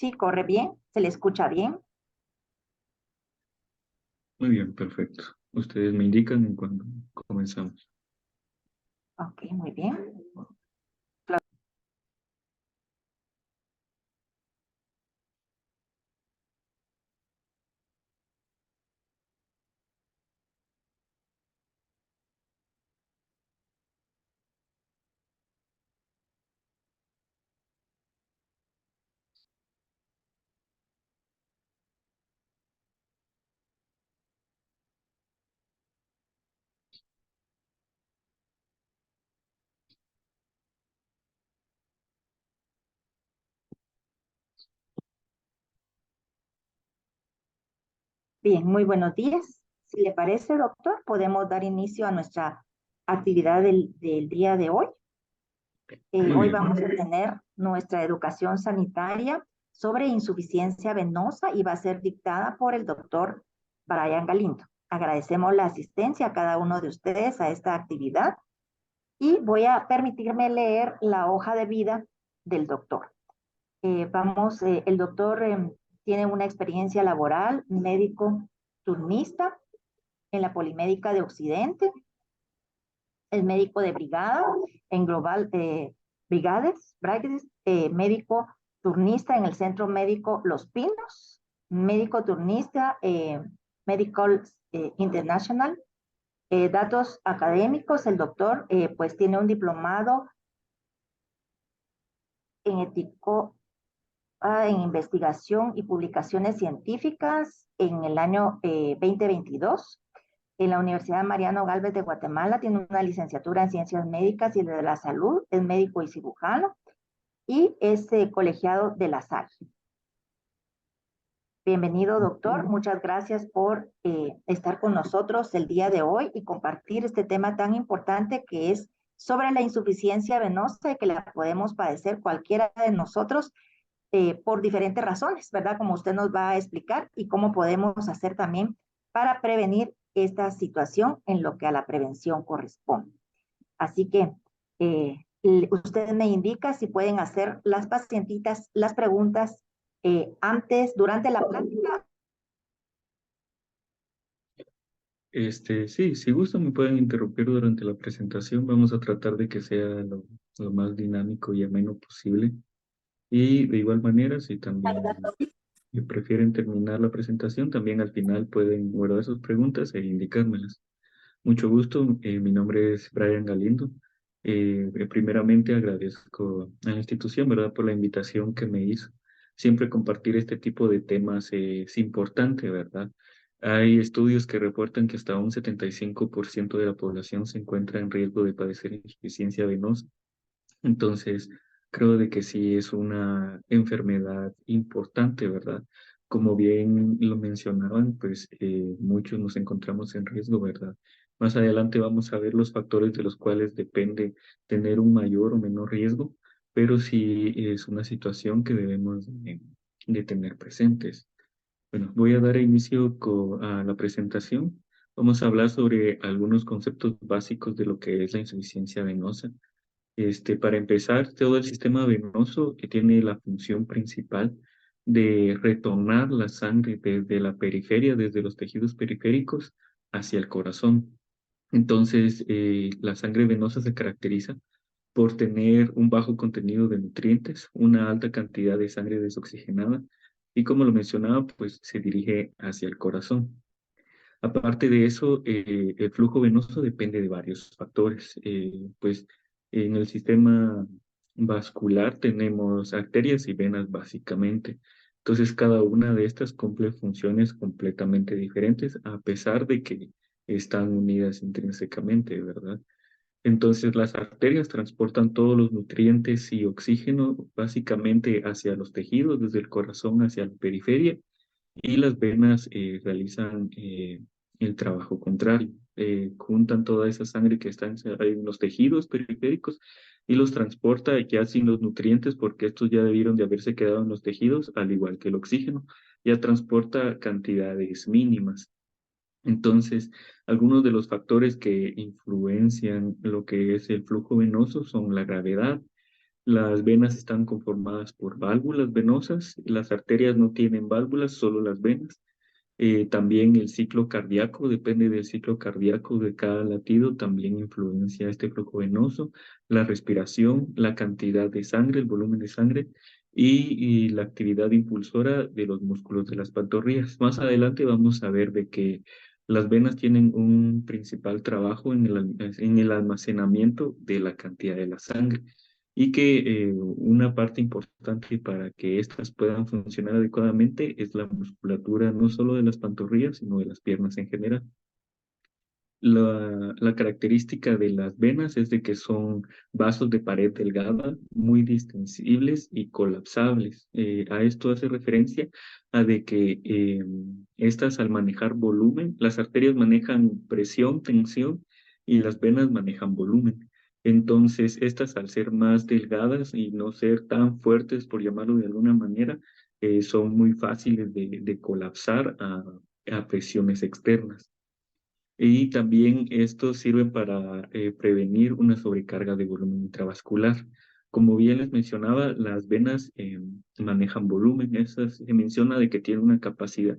Sí, corre bien, se le escucha bien. Muy bien, perfecto. Ustedes me indican en cuando comenzamos. Ok, muy bien. Bien, muy buenos días. Si le parece, doctor, podemos dar inicio a nuestra actividad del día de hoy. Muy Hoy bien. vamos a tener nuestra educación sanitaria sobre insuficiencia venosa y va a ser dictada por el doctor Brian Galindo. Agradecemos la asistencia a cada uno de ustedes a esta actividad y voy a permitirme leer la hoja de vida del doctor. El doctor tiene una experiencia laboral, médico turnista en la Polimédica de Occidente, es médico de brigada en Global Brigades, médico turnista en el Centro Médico Los Pinos, médico turnista Medical International. Datos académicos, el doctor pues tiene un diplomado en ético, en investigación y publicaciones científicas en el año 2022. En la Universidad Mariano Galvez de Guatemala tiene una licenciatura en Ciencias Médicas y de la Salud, es médico y cirujano y es colegiado de la SAG. Bienvenido, doctor. Muchas gracias por estar con nosotros el día de hoy y compartir este tema tan importante que es sobre la insuficiencia venosa y que la podemos padecer cualquiera de nosotros por diferentes razones, ¿verdad? Como usted nos va a explicar y cómo podemos hacer también para prevenir esta situación en lo que a la prevención corresponde. Así que usted me indica si pueden hacer las pacientitas las preguntas durante la plática. Sí, si gustan me pueden interrumpir durante la presentación. Vamos a tratar de que sea lo más dinámico y ameno posible. Y de igual manera, si también prefieren terminar la presentación, también al final pueden guardar sus preguntas e indicármelas. Mucho gusto, mi nombre es Brian Galindo. Primeramente agradezco a la institución, ¿verdad?, por la invitación que me hizo. Siempre compartir este tipo de temas es importante, ¿verdad? Hay estudios que reportan que hasta un 75% de la población se encuentra en riesgo de padecer insuficiencia venosa. Entonces, creo de que sí es una enfermedad importante, ¿verdad? Como bien lo mencionaban, pues muchos nos encontramos en riesgo, ¿verdad? Más adelante vamos a ver los factores de los cuales depende tener un mayor o menor riesgo, pero sí es una situación que debemos de tener presentes. Bueno, voy a dar inicio a la presentación. Vamos a hablar sobre algunos conceptos básicos de lo que es la insuficiencia venosa. Para empezar, todo el sistema venoso que tiene la función principal de retornar la sangre desde la periferia, desde los tejidos periféricos hacia el corazón. Entonces, la sangre venosa se caracteriza por tener un bajo contenido de nutrientes, una alta cantidad de sangre desoxigenada y, como lo mencionaba, pues se dirige hacia el corazón. Aparte de eso, el flujo venoso depende de varios factores. Pues en el sistema vascular tenemos arterias y venas básicamente. Entonces, cada una de estas cumple funciones completamente diferentes, a pesar de que están unidas intrínsecamente, ¿verdad? Entonces, las arterias transportan todos los nutrientes y oxígeno básicamente hacia los tejidos, desde el corazón hacia la periferia, y las venas realizan el trabajo contrario. Juntan toda esa sangre que está en los tejidos periféricos y los transporta ya sin los nutrientes, porque estos ya debieron de haberse quedado en los tejidos, al igual que el oxígeno, ya transporta cantidades mínimas. Entonces, algunos de los factores que influencian lo que es el flujo venoso son la gravedad, Las venas están conformadas por válvulas venosas, las arterias no tienen válvulas, solo las venas. También el ciclo cardíaco, depende del ciclo cardíaco de cada latido, también influencia este flujo venoso, la respiración, la cantidad de sangre, el volumen de sangre y la actividad impulsora de los músculos de las pantorrillas. Más adelante vamos a ver de que las venas tienen un principal trabajo en el almacenamiento de la cantidad de la sangre y que una parte importante para que éstas puedan funcionar adecuadamente es la musculatura no solo de las pantorrillas, sino de las piernas en general. La característica de las venas es de que son vasos de pared delgada, muy distensibles y colapsables. A esto hace referencia a de que estas al manejar volumen, las arterias manejan presión, tensión y las venas manejan volumen. Entonces, estas al ser más delgadas y no ser tan fuertes, por llamarlo de alguna manera, son muy fáciles de colapsar a presiones externas. Y también esto sirve para prevenir una sobrecarga de volumen intravascular. Como bien les mencionaba, las venas manejan volumen. Se menciona de que tienen una capacidad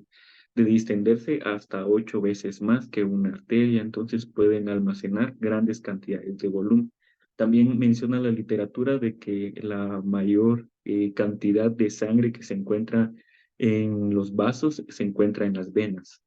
de distenderse hasta 8 veces más que una arteria, entonces pueden almacenar grandes cantidades de volumen. También menciona la literatura de que la mayor cantidad de sangre que se encuentra en los vasos se encuentra en las venas.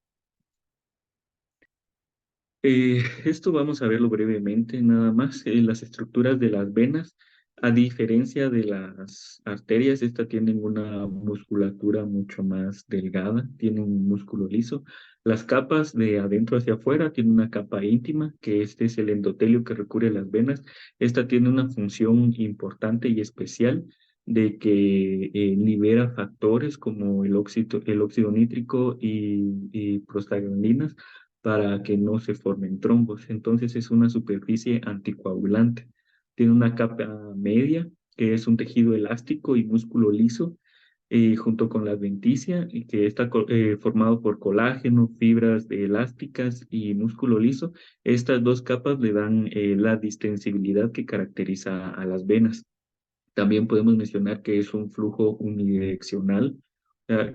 Esto vamos a verlo brevemente, nada más. Las estructuras de las venas, a diferencia de las arterias, estas tienen una musculatura mucho más delgada, tienen un músculo liso. Las capas de adentro hacia afuera tienen una capa íntima, que este es el endotelio que recubre a las venas. Esta tiene una función importante y especial de que libera factores como el óxido nítrico y prostaglandinas para que no se formen trombos. Entonces es una superficie anticoagulante. Tiene una capa media, que es un tejido elástico y músculo liso, junto con la adventicia, y que está formado por colágeno, fibras elásticas y músculo liso. Estas dos capas le dan la distensibilidad que caracteriza a las venas. También podemos mencionar que es un flujo unidireccional,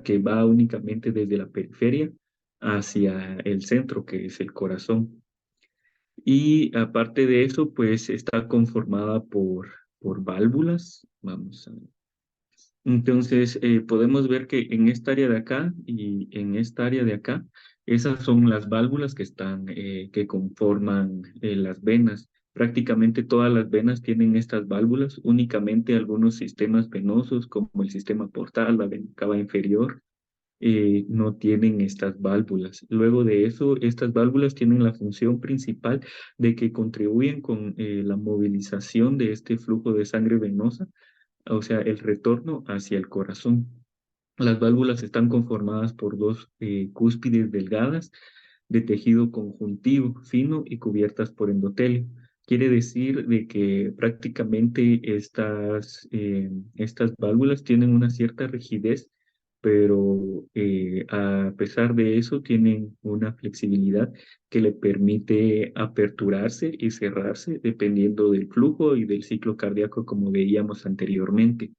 que va únicamente desde la periferia hacia el centro, que es el corazón. Y aparte de eso, pues está conformada por válvulas. Vamos a ver. Entonces, podemos ver que en esta área de acá y en esta área de acá, esas son las válvulas que están, que conforman las venas. Prácticamente todas las venas tienen estas válvulas, únicamente algunos sistemas venosos, como el sistema portal, la vena cava inferior, no tienen estas válvulas. Luego de eso, estas válvulas tienen la función principal de que contribuyen con la movilización de este flujo de sangre venosa, o sea, el retorno hacia el corazón. Las válvulas están conformadas por dos cúspides delgadas de tejido conjuntivo fino y cubiertas por endotelio. Quiere decir de que prácticamente estas válvulas tienen una cierta rigidez, pero a pesar de eso tienen una flexibilidad que le permite aperturarse y cerrarse dependiendo del flujo y del ciclo cardíaco, como veíamos anteriormente.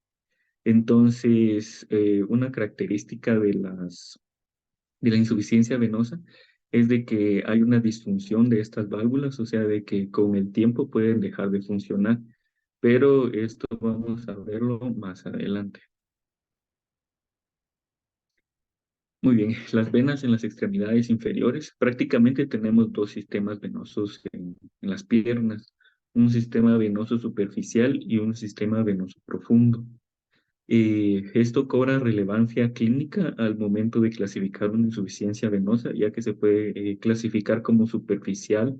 Entonces, una característica de la insuficiencia venosa es de que hay una disfunción de estas válvulas, o sea, de que con el tiempo pueden dejar de funcionar, pero esto vamos a verlo más adelante. Muy bien, las venas en las extremidades inferiores, prácticamente tenemos dos sistemas venosos en las piernas, un sistema venoso superficial y un sistema venoso profundo. Esto cobra relevancia clínica al momento de clasificar una insuficiencia venosa, ya que se puede clasificar como superficial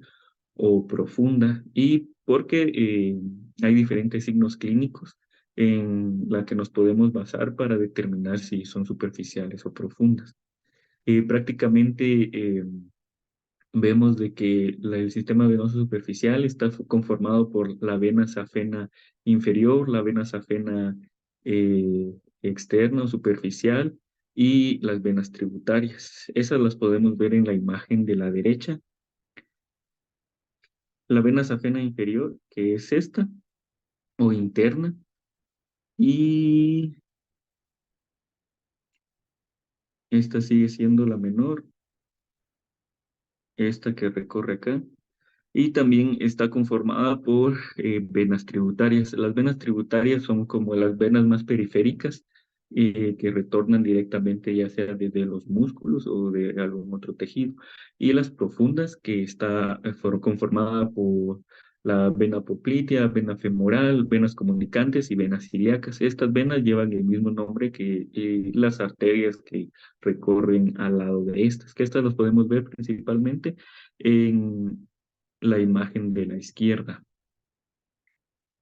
o profunda, y porque hay diferentes signos clínicos en la que nos podemos basar para determinar si son superficiales o profundas. Prácticamente vemos de que el sistema venoso superficial está conformado por la vena safena inferior, la vena safena eh, externa o superficial y las venas tributarias. Esas las podemos ver en la imagen de la derecha. La vena safena inferior, que es esta, o interna, Y esta sigue siendo la menor, esta que recorre acá. Y también está conformada por venas tributarias. Las venas tributarias son como las venas más periféricas que retornan directamente ya sea desde los músculos o de algún otro tejido. Y las profundas que está conformada por la vena poplitea, vena femoral, venas comunicantes y venas ilíacas. Estas venas llevan el mismo nombre que las arterias que recorren al lado de estas, que estas las podemos ver principalmente en la imagen de la izquierda.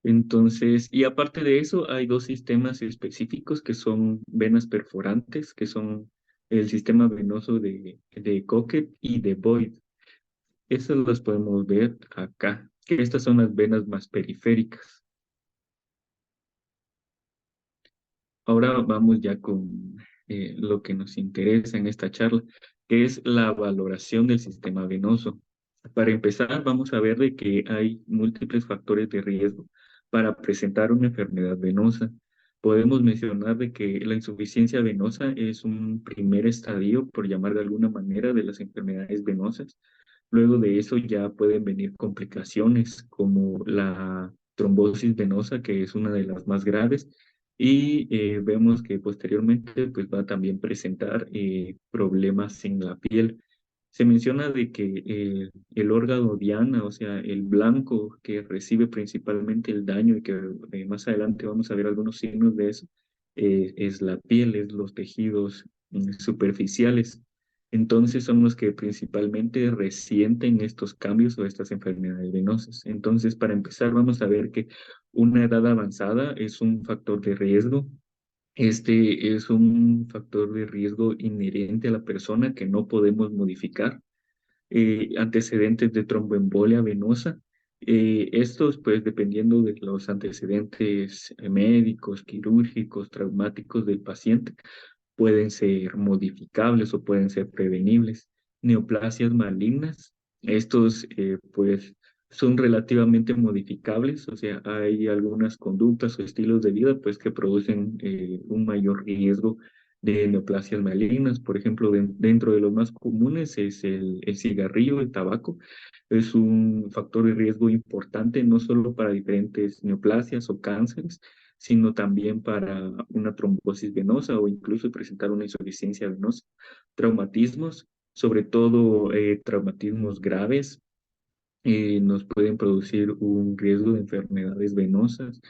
Entonces, y aparte de eso, hay dos sistemas específicos que son venas perforantes, que son el sistema venoso de Cocket y de Boyd. Esas las podemos ver acá, que estas son las venas más periféricas. Ahora vamos ya con lo que nos interesa en esta charla, que es la valoración del sistema venoso. Para empezar, vamos a ver de que hay múltiples factores de riesgo para presentar una enfermedad venosa. Podemos mencionar de que la insuficiencia venosa es un primer estadio, por llamar de alguna manera, de las enfermedades venosas. Luego de eso ya pueden venir complicaciones como la trombosis venosa, que es una de las más graves, y vemos que posteriormente pues, va a también presentar problemas en la piel. Se menciona de que el órgano diana, o sea, el blanco que recibe principalmente el daño y que más adelante vamos a ver algunos signos de eso, es la piel, es los tejidos superficiales. Entonces son los que principalmente resienten estos cambios o estas enfermedades venosas. Entonces, para empezar, vamos a ver que una edad avanzada es un factor de riesgo. Este es un factor de riesgo inherente a la persona que no podemos modificar. Antecedentes de tromboembolia venosa. Estos, pues, dependiendo de los antecedentes médicos, quirúrgicos, traumáticos del paciente, pueden ser modificables o pueden ser prevenibles. Neoplasias malignas, estos pues son relativamente modificables, o sea, hay algunas conductas o estilos de vida pues que producen un mayor riesgo de neoplasias malignas. Por ejemplo, dentro de los más comunes es el cigarrillo, el tabaco. Es un factor de riesgo importante no solo para diferentes neoplasias o cánceres, sino también para una trombosis venosa o incluso presentar una insuficiencia venosa. Traumatismos, sobre todo traumatismos graves, nos pueden producir un riesgo de enfermedades venosas,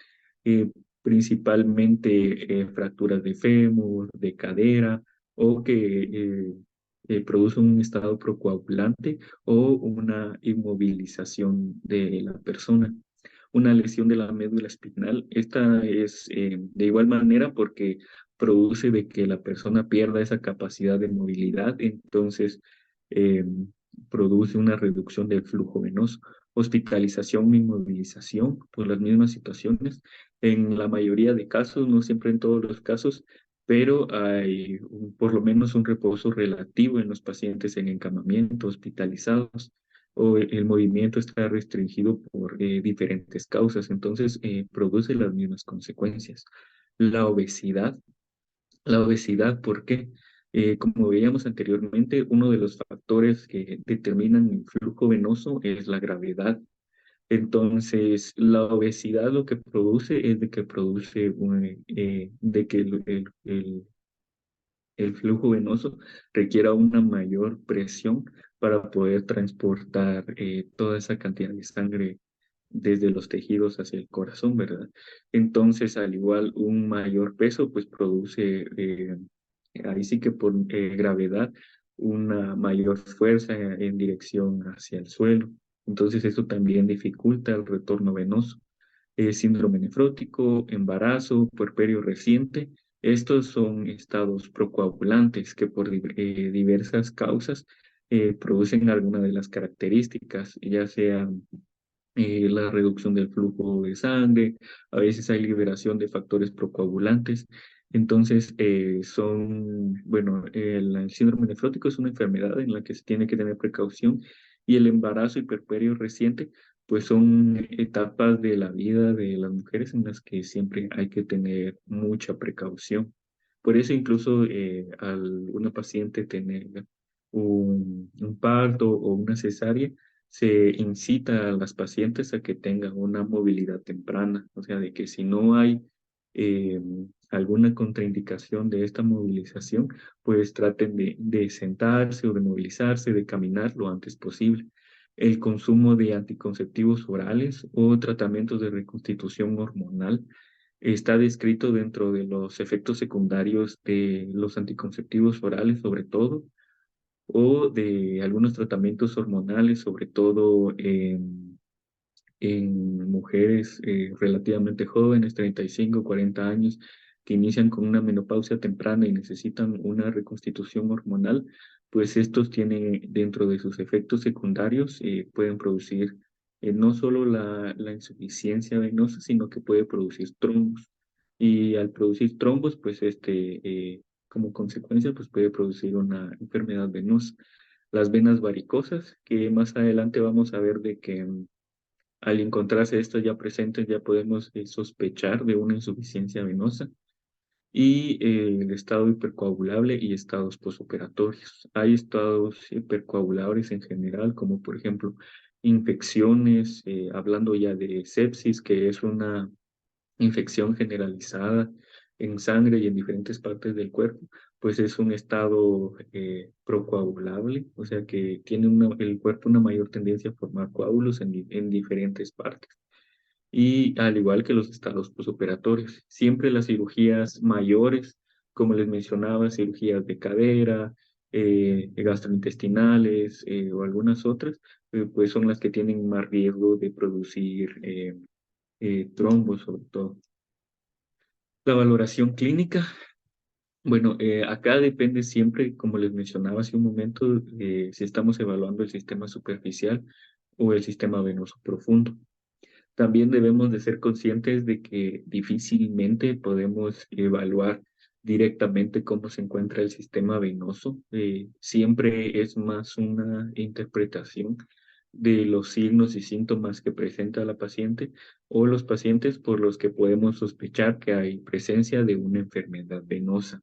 eh, principalmente fracturas de fémur, de cadera, o que producen un estado procoagulante o una inmovilización de la persona. Una lesión de la médula espinal, esta es de igual manera porque produce de que la persona pierda esa capacidad de movilidad, entonces eh, produce una reducción del flujo venoso. Hospitalización, inmovilización, por las mismas situaciones. En la mayoría de casos, no siempre en todos los casos, pero hay por lo menos un reposo relativo en los pacientes en encamamiento, hospitalizados, o el movimiento está restringido por diferentes causas, entonces produce las mismas consecuencias. La obesidad, ¿por qué? Como veíamos anteriormente, uno de los factores que determinan el flujo venoso es la gravedad. Entonces, la obesidad lo que produce es de que produce de que el flujo venoso requiera una mayor presión para poder transportar toda esa cantidad de sangre desde los tejidos hacia el corazón, ¿verdad? Entonces, al igual, un mayor peso, pues produce, ahí sí que por gravedad, una mayor fuerza en dirección hacia el suelo. Entonces, eso también dificulta el retorno venoso. Síndrome nefrótico, embarazo, puerperio reciente. Estos son estados procoagulantes que por diversas causas producen alguna de las características, ya sea la reducción del flujo de sangre, a veces hay liberación de factores procoagulantes. Entonces, bueno, el síndrome nefrótico es una enfermedad en la que se tiene que tener precaución y el embarazo y puerperio reciente pues son etapas de la vida de las mujeres en las que siempre hay que tener mucha precaución. Por eso incluso al una paciente tener un parto o una cesárea, se incita a las pacientes a que tengan una movilidad temprana, o sea, de que si no hay eh, alguna contraindicación de esta movilización, pues traten de sentarse o de movilizarse, de caminar lo antes posible. El consumo de anticonceptivos orales o tratamientos de reconstitución hormonal está descrito dentro de los efectos secundarios de los anticonceptivos orales, sobre todo, o de algunos tratamientos hormonales, sobre todo en mujeres relativamente jóvenes, 35, 40 años, que inician con una menopausia temprana y necesitan una reconstitución hormonal, pues estos tienen dentro de sus efectos secundarios, pueden producir no solo la insuficiencia venosa, sino que puede producir trombos. Y al producir trombos, pues como consecuencia, pues puede producir una enfermedad venosa. Las venas varicosas, que más adelante vamos a ver de que al encontrarse estos ya presentes, ya podemos sospechar de una insuficiencia venosa y el estado hipercoagulable y estados posoperatorios. Hay estados hipercoagulables en general, como por ejemplo infecciones, hablando ya de sepsis, que es una infección generalizada en sangre y en diferentes partes del cuerpo, pues es un estado procoagulable, o sea que tiene el cuerpo una mayor tendencia a formar coágulos en diferentes partes. Y al igual que los estados posoperatorios, siempre las cirugías mayores, como les mencionaba, cirugías de cadera, gastrointestinales o algunas otras, pues son las que tienen más riesgo de producir trombos sobre todo. La valoración clínica, bueno, acá depende siempre, como les mencionaba hace un momento, si estamos evaluando el sistema superficial o el sistema venoso profundo. También debemos de ser conscientes de que difícilmente podemos evaluar directamente cómo se encuentra el sistema venoso. Siempre es más una interpretación de los signos y síntomas que presenta la paciente o los pacientes por los que podemos sospechar que hay presencia de una enfermedad venosa.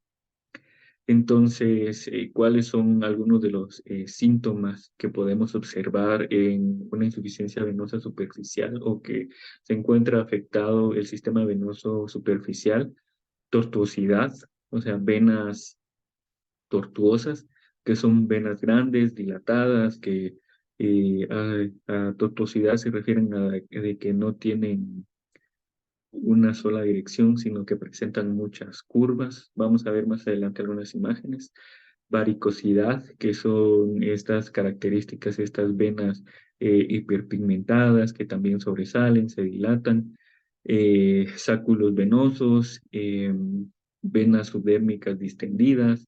Entonces, ¿cuáles son algunos de los síntomas que podemos observar en una insuficiencia venosa superficial o que se encuentra afectado el sistema venoso superficial? Tortuosidad, o sea, venas tortuosas, que son venas grandes, dilatadas, que a tortuosidad se refieren a de que no tienen una sola dirección, sino que presentan muchas curvas. Vamos a ver más adelante algunas imágenes. Varicosidad, que son estas características, estas venas hiperpigmentadas que también sobresalen, se dilatan. Sáculos venosos, venas subdérmicas distendidas,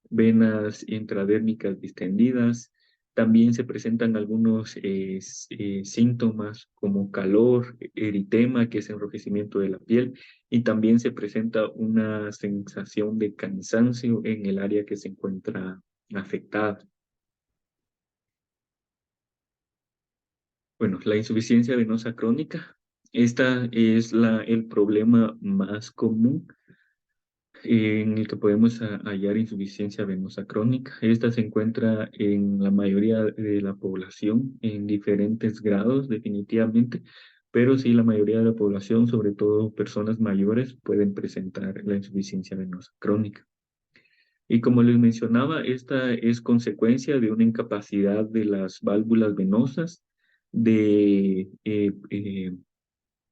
venas intradérmicas distendidas. También se presentan algunos síntomas como calor, eritema, que es enrojecimiento de la piel, y también se presenta una sensación de cansancio en el área que se encuentra afectada. Bueno, la insuficiencia venosa crónica. Esta es el problema más común en el que podemos hallar insuficiencia venosa crónica. Esta se encuentra en la mayoría de la población en diferentes grados, definitivamente, pero sí la mayoría de la población, sobre todo personas mayores, pueden presentar la insuficiencia venosa crónica. Y como les mencionaba, esta es consecuencia de una incapacidad de las válvulas venosas de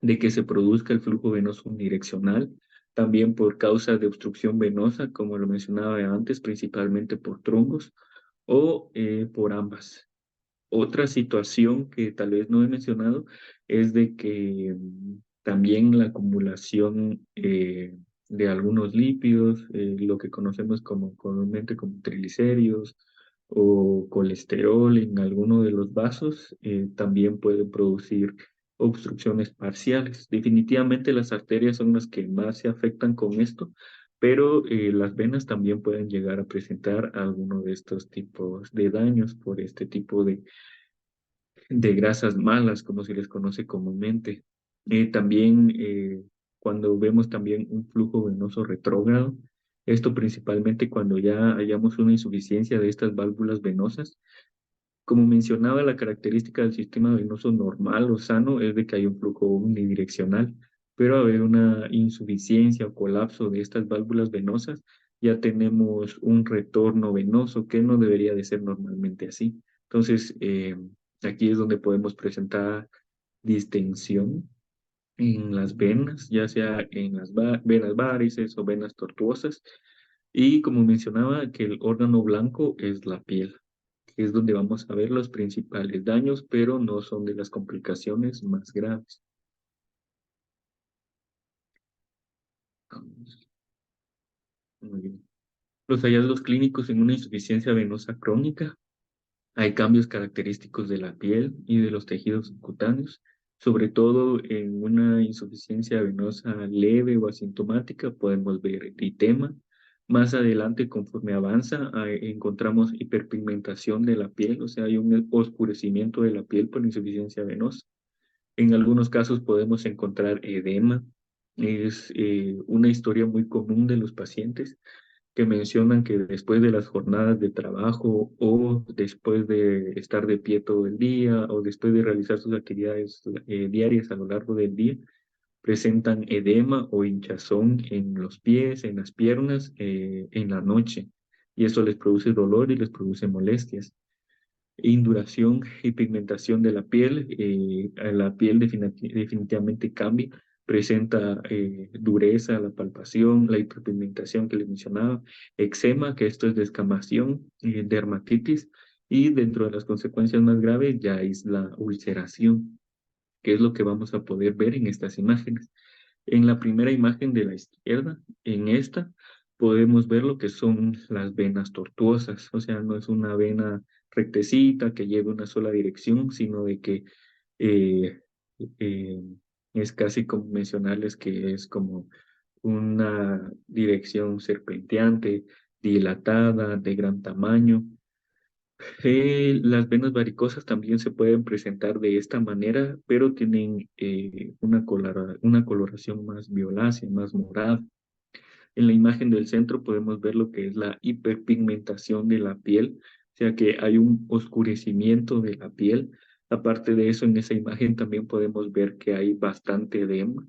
que se produzca el flujo venoso unidireccional, también por causa de obstrucción venosa, como lo mencionaba antes, principalmente por trombos, o por ambas. Otra situación que tal vez no he mencionado es de que también la acumulación de algunos lípidos, lo que conocemos comúnmente como triglicéridos o colesterol en alguno de los vasos, también puede producir obstrucciones parciales. Definitivamente las arterias son las que más se afectan con esto, pero las venas también pueden llegar a presentar alguno de estos tipos de daños por este tipo de grasas malas, como se les conoce comúnmente. También cuando vemos también un flujo venoso retrógrado, esto principalmente cuando ya hayamos una insuficiencia de estas válvulas venosas. Como mencionaba, la característica del sistema venoso normal o sano es de que hay un flujo unidireccional, pero a haber una insuficiencia o colapso de estas válvulas venosas, ya tenemos un retorno venoso que no debería de ser normalmente así. Entonces, aquí es donde podemos presentar distensión en las venas, ya sea en las venas varices o venas tortuosas. Y como mencionaba, que el órgano blanco es la piel, que es donde vamos a ver los principales daños, pero no son de las complicaciones más graves. Vamos. Muy bien. Los hallazgos clínicos en una insuficiencia venosa crónica. Hay cambios característicos de la piel y de los tejidos cutáneos, sobre todo en una insuficiencia venosa leve o asintomática, podemos ver eritema. Más adelante, conforme avanza, encontramos hiperpigmentación de la piel, o sea, hay un oscurecimiento de la piel por insuficiencia venosa. En algunos casos podemos encontrar edema. Es una historia muy común de los pacientes que mencionan que después de las jornadas de trabajo o después de estar de pie todo el día o después de realizar sus actividades diarias a lo largo del día, presentan edema o hinchazón en los pies, en las piernas, en la noche. Y eso les produce dolor y les produce molestias. Induración y pigmentación de la piel definitivamente cambia, presenta dureza, la palpación, la hiperpigmentación que les mencionaba, eczema, que esto es descamación, dermatitis, y dentro de las consecuencias más graves ya es la ulceración, que es lo que vamos a poder ver en estas imágenes. En la primera imagen de la izquierda, en esta, podemos ver lo que son las venas tortuosas, o sea, no es una vena rectecita que lleve una sola dirección, sino de que eh, eh, es casi como mencionarles que es como una dirección serpenteante, dilatada, de gran tamaño. Las venas varicosas también se pueden presentar de esta manera, pero tienen una coloración más violácea, más morada. En la imagen del centro podemos ver lo que es la hiperpigmentación de la piel, o sea que hay un oscurecimiento de la piel. Aparte de eso, en esa imagen también podemos ver que hay bastante edema.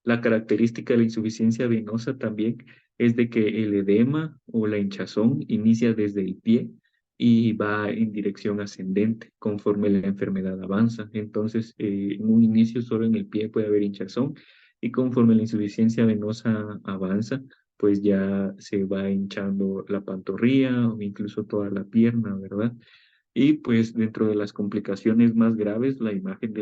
La característica de la insuficiencia venosa también es de que el edema o la hinchazón inicia desde el pie y va en dirección ascendente conforme la enfermedad avanza. Entonces, en un inicio solo en el pie puede haber hinchazón y conforme la insuficiencia venosa avanza, pues ya se va hinchando la pantorrilla o incluso toda la pierna, ¿verdad? Y pues dentro de las complicaciones más graves, la imagen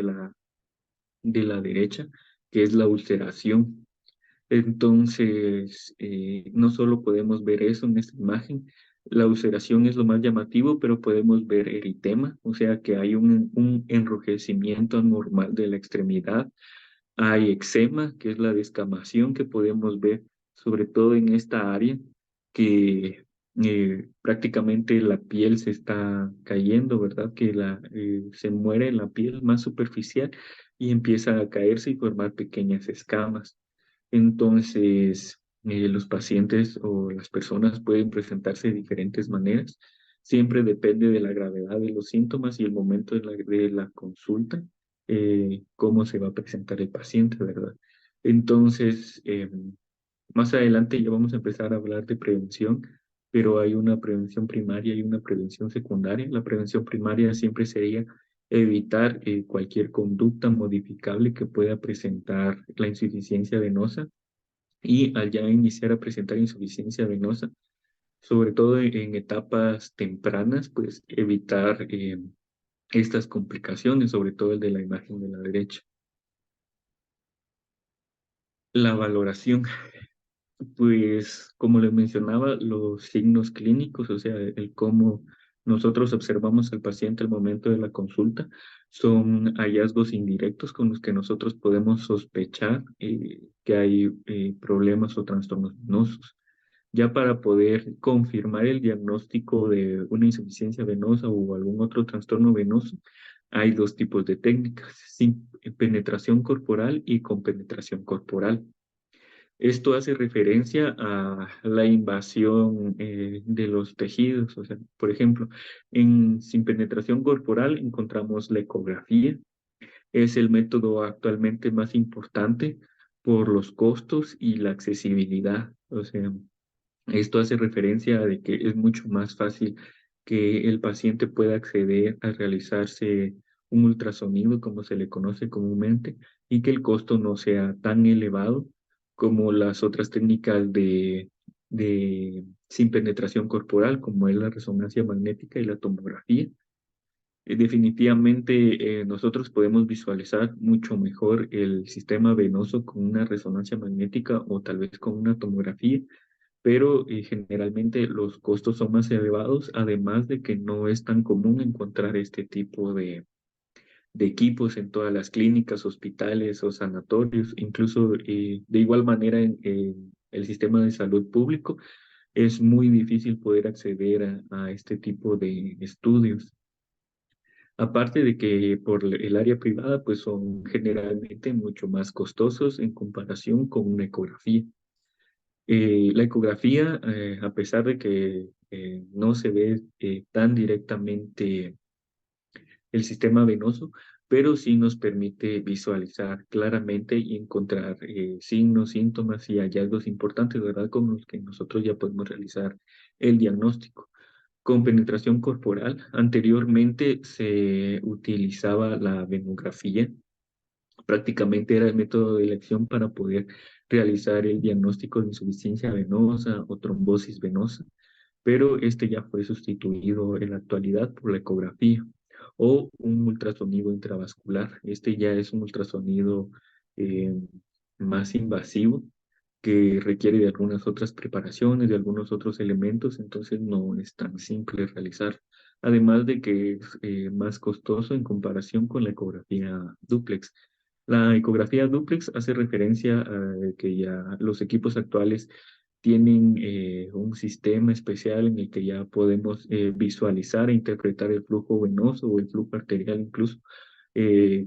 de la derecha, que es la ulceración. Entonces, no solo podemos ver eso en esta imagen, la ulceración es lo más llamativo, pero podemos ver eritema, o sea que hay un enrojecimiento anormal de la extremidad. Hay eczema, que es la descamación que podemos ver, sobre todo en esta área, que prácticamente la piel se está cayendo, ¿verdad? Que se muere la piel más superficial y empieza a caerse y formar pequeñas escamas. Entonces, los pacientes o las personas pueden presentarse de diferentes maneras. Siempre depende de la gravedad de los síntomas y el momento de la consulta, cómo se va a presentar el paciente, ¿verdad? Entonces, más adelante ya vamos a empezar a hablar de prevención, pero hay una prevención primaria y una prevención secundaria. La prevención primaria siempre sería evitar cualquier conducta modificable que pueda presentar la insuficiencia venosa y al ya iniciar a presentar insuficiencia venosa, sobre todo en etapas tempranas, pues evitar estas complicaciones, sobre todo el de la imagen de la derecha. La valoración. Pues, como les mencionaba, los signos clínicos, o sea, el cómo nosotros observamos al paciente al momento de la consulta, son hallazgos indirectos con los que nosotros podemos sospechar que hay problemas o trastornos venosos. Ya para poder confirmar el diagnóstico de una insuficiencia venosa o algún otro trastorno venoso, Hay dos tipos de técnicas, sin penetración corporal y con penetración corporal. Esto hace referencia a la invasión de los tejidos. O sea, por ejemplo, sin penetración corporal encontramos la ecografía. Es el método actualmente más importante por los costos y la accesibilidad. O sea, esto hace referencia a de que es mucho más fácil que el paciente pueda acceder a realizarse un ultrasonido, como se le conoce comúnmente, y que el costo no sea tan elevado como las otras técnicas sin penetración corporal, como es la resonancia magnética y la tomografía. Definitivamente nosotros podemos visualizar mucho mejor el sistema venoso con una resonancia magnética o tal vez con una tomografía, pero generalmente los costos son más elevados, además de que no es tan común encontrar este tipo de equipos en todas las clínicas, hospitales o sanatorios. Incluso de igual manera en el sistema de salud público es muy difícil poder acceder a este tipo de estudios. Aparte de que por el área privada, pues son generalmente mucho más costosos en comparación con una ecografía. La ecografía, a pesar de que no se ve tan directamente el sistema venoso, pero sí nos permite visualizar claramente y encontrar signos, síntomas y hallazgos importantes, ¿verdad? Con los que nosotros ya podemos realizar el diagnóstico. Con penetración corporal, anteriormente se utilizaba la venografía, prácticamente era el método de elección para poder realizar el diagnóstico de insuficiencia venosa o trombosis venosa, pero este ya fue sustituido en la actualidad por la ecografía o un ultrasonido intravascular. Este ya es un ultrasonido eh, más invasivo que requiere de algunas otras preparaciones, de algunos otros elementos, entonces no es tan simple realizar. Además de que es más costoso en comparación con la ecografía dúplex. La ecografía dúplex hace referencia a que ya los equipos actuales tienen un sistema especial en el que ya podemos visualizar e interpretar el flujo venoso o el flujo arterial incluso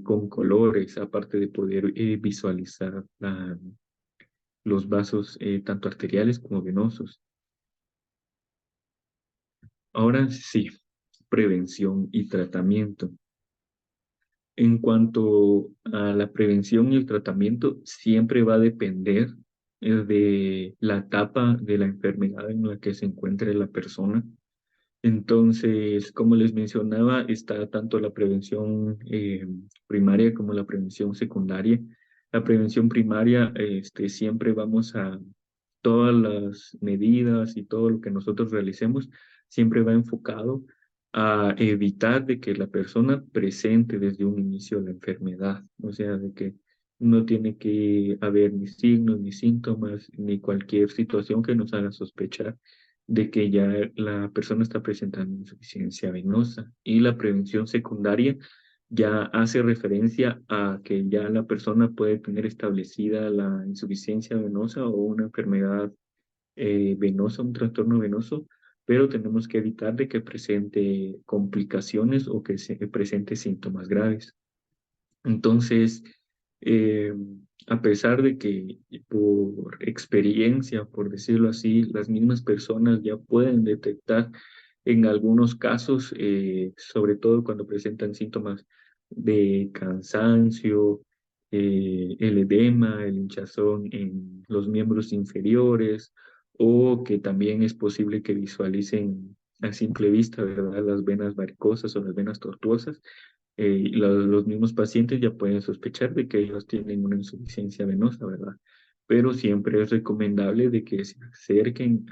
con colores, aparte de poder visualizar los vasos tanto arteriales como venosos. Ahora sí, prevención y tratamiento. En cuanto a la prevención y el tratamiento, siempre va a depender de la etapa de la enfermedad en la que se encuentre la persona. Entonces, como les mencionaba, está tanto la prevención primaria como la prevención secundaria. La prevención primaria, siempre vamos a, todas las medidas y todo lo que nosotros realicemos, siempre va enfocado a evitar de que la persona presente desde un inicio la enfermedad. O sea, de que no tiene que haber ni signos, ni síntomas, ni cualquier situación que nos haga sospechar de que ya la persona está presentando insuficiencia venosa. Y la prevención secundaria ya hace referencia a que ya la persona puede tener establecida la insuficiencia venosa o una enfermedad venosa, un trastorno venoso, pero tenemos que evitar de que presente complicaciones o que se presente síntomas graves. Entonces, eh, a pesar de que por experiencia, por decirlo así, las mismas personas ya pueden detectar en algunos casos, sobre todo cuando presentan síntomas de cansancio, el edema, el hinchazón en los miembros inferiores, o que también es posible que visualicen a simple vista, ¿verdad?, las venas varicosas o las venas tortuosas. Los mismos pacientes ya pueden sospechar de que ellos tienen una insuficiencia venosa, ¿verdad? Pero siempre es recomendable de que se acerquen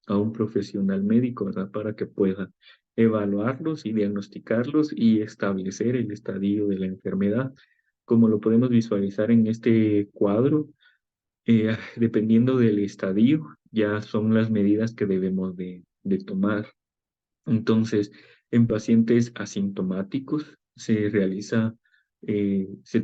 a un profesional médico, ¿verdad? Para que pueda evaluarlos y diagnosticarlos y establecer el estadio de la enfermedad. Como lo podemos visualizar en este cuadro, dependiendo del estadio, ya son las medidas que debemos de tomar. Entonces, en pacientes asintomáticos se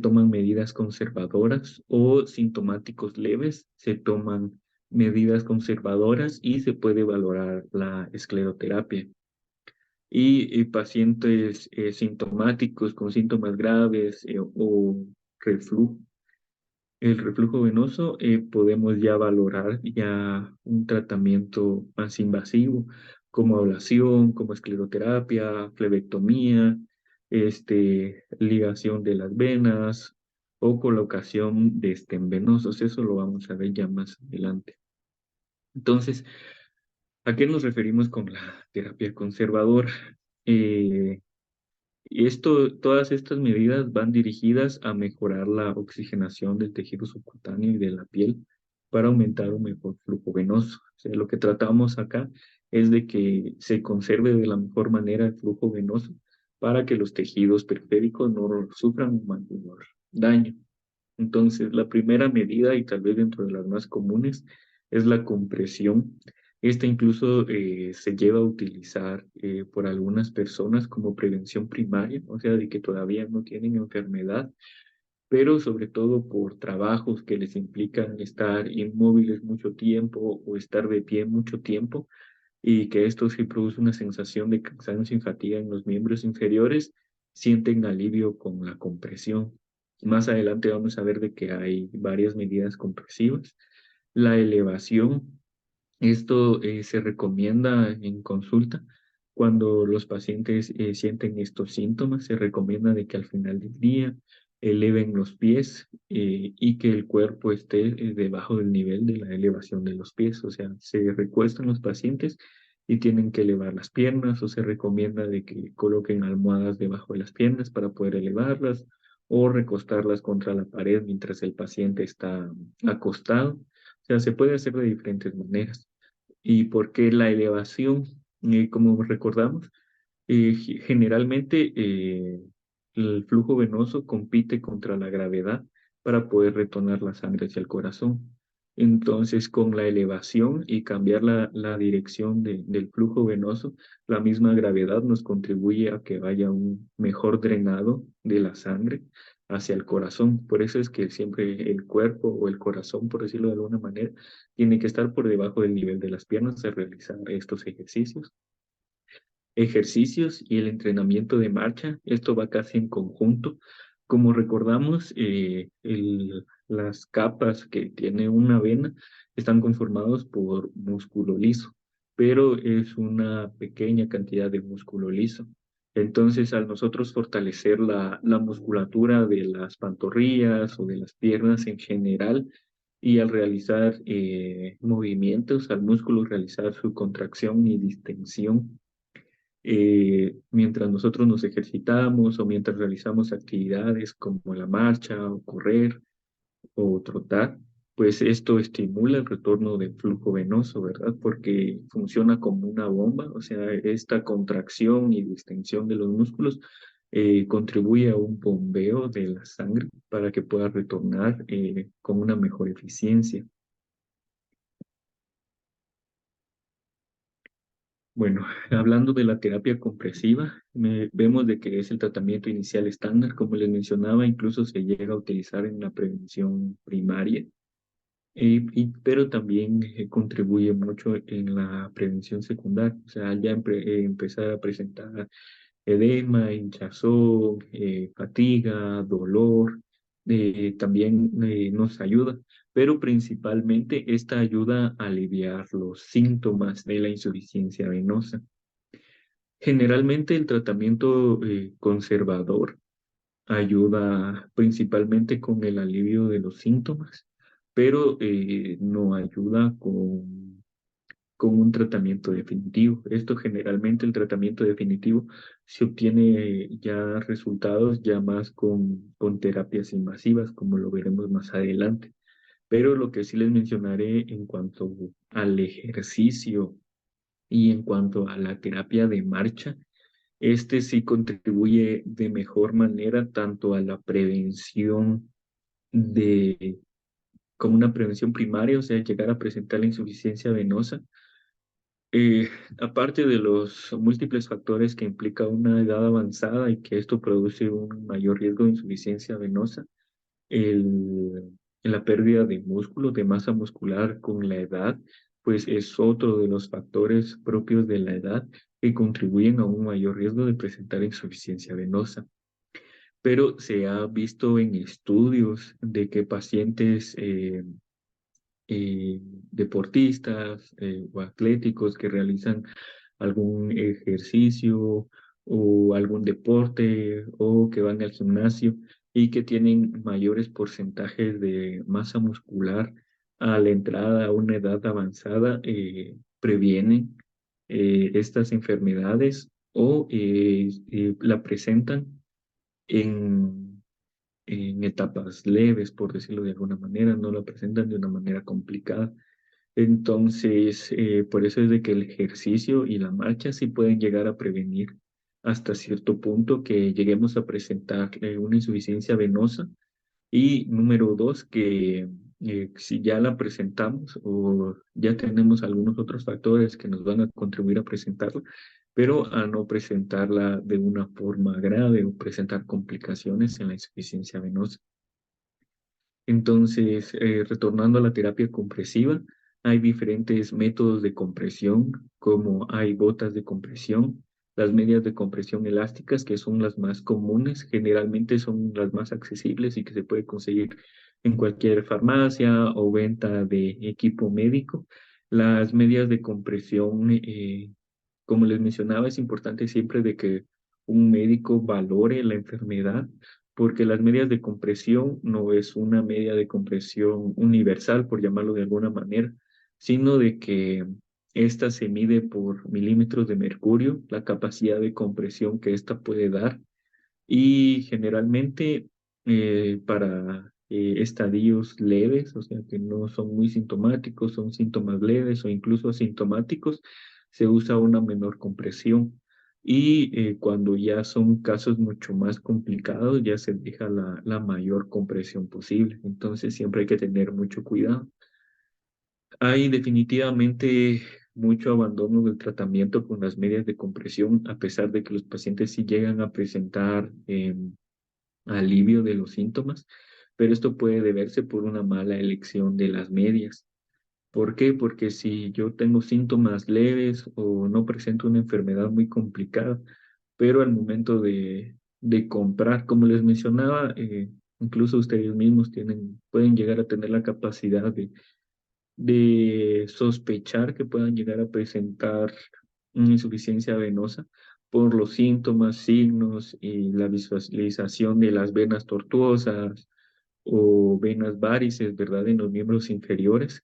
toman medidas conservadoras, o sintomáticos leves se toman medidas conservadoras y se puede valorar la escleroterapia. y pacientes sintomáticos con síntomas graves o reflujo. El reflujo venoso podemos ya valorar ya un tratamiento más invasivo, como ablación, como escleroterapia, flebectomía, ligación de las venas o colocación de estén venosos. Eso lo vamos a ver ya más adelante. Entonces, ¿a qué nos referimos con la terapia conservadora? Eh, Todas estas medidas van dirigidas a mejorar la oxigenación del tejido subcutáneo y de la piel para aumentar un mejor flujo venoso. O sea, lo que tratamos acá es de que se conserve de la mejor manera el flujo venoso para que los tejidos periféricos no sufran un mayor daño. Entonces, la primera medida, y tal vez dentro de las más comunes, es la compresión. Esta incluso se lleva a utilizar por algunas personas como prevención primaria, o sea, de que todavía no tienen enfermedad, pero sobre todo por trabajos que les implican estar inmóviles mucho tiempo o estar de pie mucho tiempo, y que esto sí produce una sensación de cansancio y fatiga en los miembros inferiores, sienten alivio con la compresión. Más adelante vamos a ver de que hay varias medidas compresivas. La elevación, esto se recomienda en consulta. Cuando los pacientes sienten estos síntomas, se recomienda de que al final del día eleven los pies y que el cuerpo esté debajo del nivel de la elevación de los pies. O sea, se recuestan los pacientes y tienen que elevar las piernas, o se recomienda de que coloquen almohadas debajo de las piernas para poder elevarlas o recostarlas contra la pared mientras el paciente está acostado. O sea, se puede hacer de diferentes maneras. ¿Y por qué la elevación? Como recordamos, generalmente el flujo venoso compite contra la gravedad para poder retornar la sangre hacia el corazón. Entonces, con la elevación y cambiar la dirección del flujo venoso, la misma gravedad nos contribuye a que vaya un mejor drenado de la sangre hacia el corazón. Por eso es que siempre el cuerpo o el corazón, por decirlo de alguna manera, tiene que estar por debajo del nivel de las piernas al realizar estos ejercicios y el entrenamiento de marcha. Esto va casi en conjunto. Como recordamos, las capas que tiene una vena están conformados por músculo liso, pero es una pequeña cantidad de músculo liso. Entonces, al nosotros fortalecer la musculatura de las pantorrillas o de las piernas en general, y al realizar movimientos, al músculo realizar su contracción y distensión, mientras nosotros nos ejercitamos o mientras realizamos actividades como la marcha o correr o trotar, pues esto estimula el retorno del flujo venoso, ¿verdad? Porque funciona como una bomba, o sea, esta contracción y distensión de los músculos contribuye a un bombeo de la sangre para que pueda retornar con una mejor eficiencia. Bueno, hablando de la terapia compresiva, vemos de que es el tratamiento inicial estándar, como les mencionaba, incluso se llega a utilizar en la prevención primaria, pero también contribuye mucho en la prevención secundaria, o sea, ya empezar a presentar edema, hinchazón, fatiga, dolor, también nos ayuda, pero principalmente esta ayuda a aliviar los síntomas de la insuficiencia venosa. Generalmente el tratamiento conservador ayuda principalmente con el alivio de los síntomas, pero no ayuda con un tratamiento definitivo. Esto generalmente el tratamiento definitivo se obtiene ya resultados ya más con terapias invasivas, como lo veremos más adelante. Pero lo que sí les mencionaré en cuanto al ejercicio y en cuanto a la terapia de marcha, este sí contribuye de mejor manera tanto a la prevención de, como una prevención primaria, o sea, llegar a presentar la insuficiencia venosa, eh, aparte de los múltiples factores que implica una edad avanzada y que esto produce un mayor riesgo de insuficiencia venosa, el, la pérdida de músculo, de masa muscular con la edad, pues es otro de los factores propios de la edad que contribuyen a un mayor riesgo de presentar insuficiencia venosa. Pero se ha visto en estudios de que pacientes deportistas o atléticos que realizan algún ejercicio o algún deporte o que van al gimnasio y que tienen mayores porcentajes de masa muscular a la entrada a una edad avanzada, previenen estas enfermedades o la presentan en etapas leves, por decirlo de alguna manera, no la presentan de una manera complicada. Entonces, por eso es de que el ejercicio y la marcha sí pueden llegar a prevenir hasta cierto punto que lleguemos a presentar una insuficiencia venosa. Y número dos, que si ya la presentamos o ya tenemos algunos otros factores que nos van a contribuir a presentarla, pero a no presentarla de una forma grave o presentar complicaciones en la insuficiencia venosa. Entonces, retornando a la terapia compresiva, hay diferentes métodos de compresión, como hay botas de compresión, las medias de compresión elásticas, que son las más comunes, generalmente son las más accesibles y que se puede conseguir en cualquier farmacia o venta de equipo médico. Las medias de compresión, como les mencionaba, es importante siempre de que un médico valore la enfermedad porque las medias de compresión no es una media de compresión universal, por llamarlo de alguna manera, sino de que esta se mide por milímetros de mercurio, la capacidad de compresión que esta puede dar, y generalmente para estadios leves, o sea que no son muy sintomáticos, son síntomas leves o incluso asintomáticos, se usa una menor compresión. Y cuando ya son casos mucho más complicados, ya se deja la mayor compresión posible. Entonces siempre hay que tener mucho cuidado. Hay definitivamente mucho abandono del tratamiento con las medias de compresión, a pesar de que los pacientes sí llegan a presentar alivio de los síntomas, pero esto puede deberse por una mala elección de las medias. ¿Por qué? Porque si yo tengo síntomas leves o no presento una enfermedad muy complicada, pero al momento de comprar, como les mencionaba, incluso ustedes mismos pueden llegar a tener la capacidad de sospechar que puedan llegar a presentar una insuficiencia venosa por los síntomas, signos y la visualización de las venas tortuosas o venas varices, ¿verdad? En los miembros inferiores.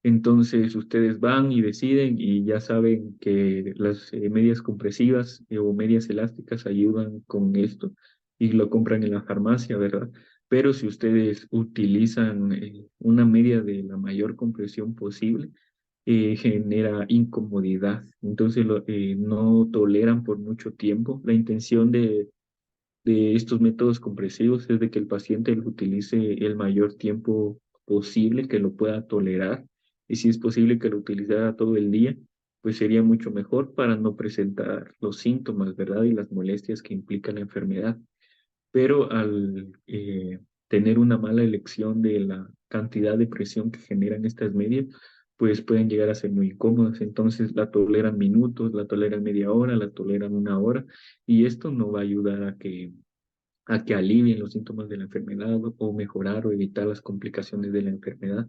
Entonces ustedes van y deciden y ya saben que las medias compresivas o medias elásticas ayudan con esto y lo compran en la farmacia, ¿verdad? Pero si ustedes utilizan una media de la mayor compresión posible, genera incomodidad. Entonces no toleran por mucho tiempo. La intención de estos métodos compresivos es de que el paciente lo utilice el mayor tiempo posible, que lo pueda tolerar, y si es posible que lo utilizara todo el día, pues sería mucho mejor para no presentar los síntomas, ¿verdad? Y las molestias que implica la enfermedad. Pero al tener una mala elección de la cantidad de presión que generan estas medias, pues pueden llegar a ser muy incómodas. Entonces la toleran minutos, la toleran media hora, la toleran una hora, y esto no va a ayudar a que alivien los síntomas de la enfermedad o mejorar o evitar las complicaciones de la enfermedad.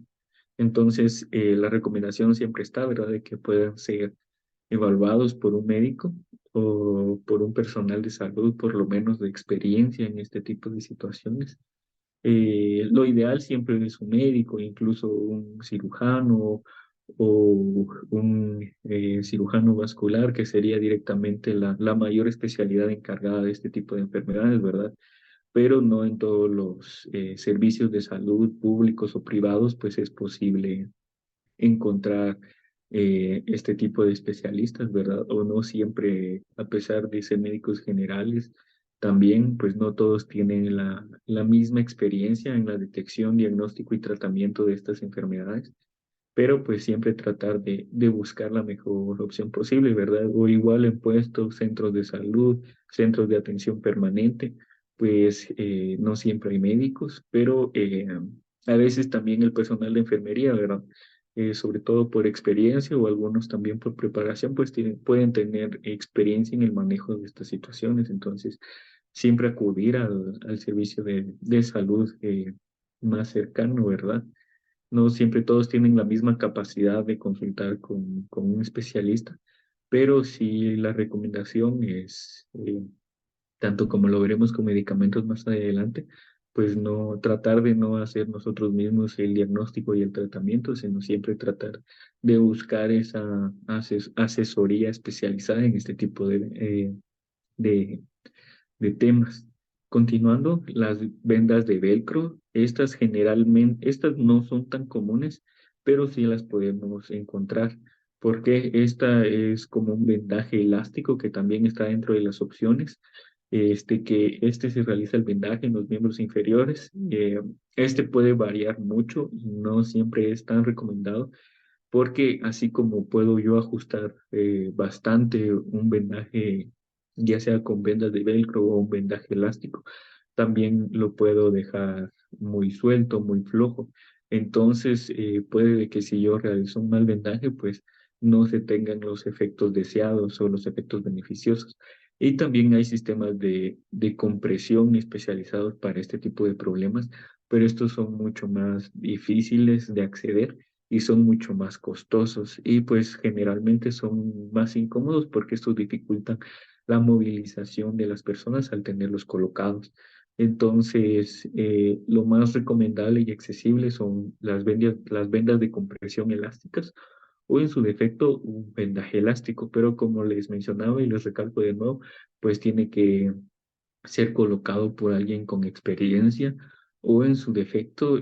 Entonces, la recomendación siempre está, ¿verdad?, de que puedan ser evaluados por un médico o por un personal de salud, por lo menos de experiencia en este tipo de situaciones. Lo ideal siempre es un médico, incluso un cirujano o un cirujano vascular, que sería directamente la mayor especialidad encargada de este tipo de enfermedades, ¿verdad? Pero no en todos los servicios de salud públicos o privados, pues es posible encontrar este tipo de especialistas, ¿verdad? O no siempre, a pesar de ser médicos generales, también, pues no todos tienen la misma experiencia en la detección, diagnóstico y tratamiento de estas enfermedades, pero pues siempre tratar de buscar la mejor opción posible, ¿verdad? O igual en puestos, centros de salud, centros de atención permanente, pues no siempre hay médicos, pero a veces también el personal de enfermería, ¿verdad? sobre todo por experiencia o algunos también por preparación, pues pueden tener experiencia en el manejo de estas situaciones. Entonces, siempre acudir al servicio de salud más cercano, ¿verdad? No siempre todos tienen la misma capacidad de consultar con un especialista, pero sí la recomendación es, tanto como lo veremos con medicamentos más adelante, pues no tratar de no hacer nosotros mismos el diagnóstico y el tratamiento, sino siempre tratar de buscar esa asesoría especializada en este tipo de, de temas. Continuando, las vendas de velcro, estas generalmente, estas no son tan comunes, pero sí las podemos encontrar, porque esta es como un vendaje elástico que también está dentro de las opciones. Que este se realiza el vendaje en los miembros inferiores. Este puede variar mucho y no siempre es tan recomendado, porque así como puedo yo ajustar bastante un vendaje, ya sea con vendas de velcro o un vendaje elástico, también lo puedo dejar muy suelto, muy flojo. Entonces, puede de que si yo realizo un mal vendaje, pues no se tengan los efectos deseados o los efectos beneficiosos. Y también hay sistemas de compresión especializados para este tipo de problemas, pero estos son mucho más difíciles de acceder y son mucho más costosos y pues generalmente son más incómodos porque estos dificultan la movilización de las personas al tenerlos colocados. Entonces, lo más recomendable y accesible son las vendas de compresión elásticas o en su defecto un vendaje elástico, pero como les mencionaba y les recalco de nuevo, pues tiene que ser colocado por alguien con experiencia o en su defecto,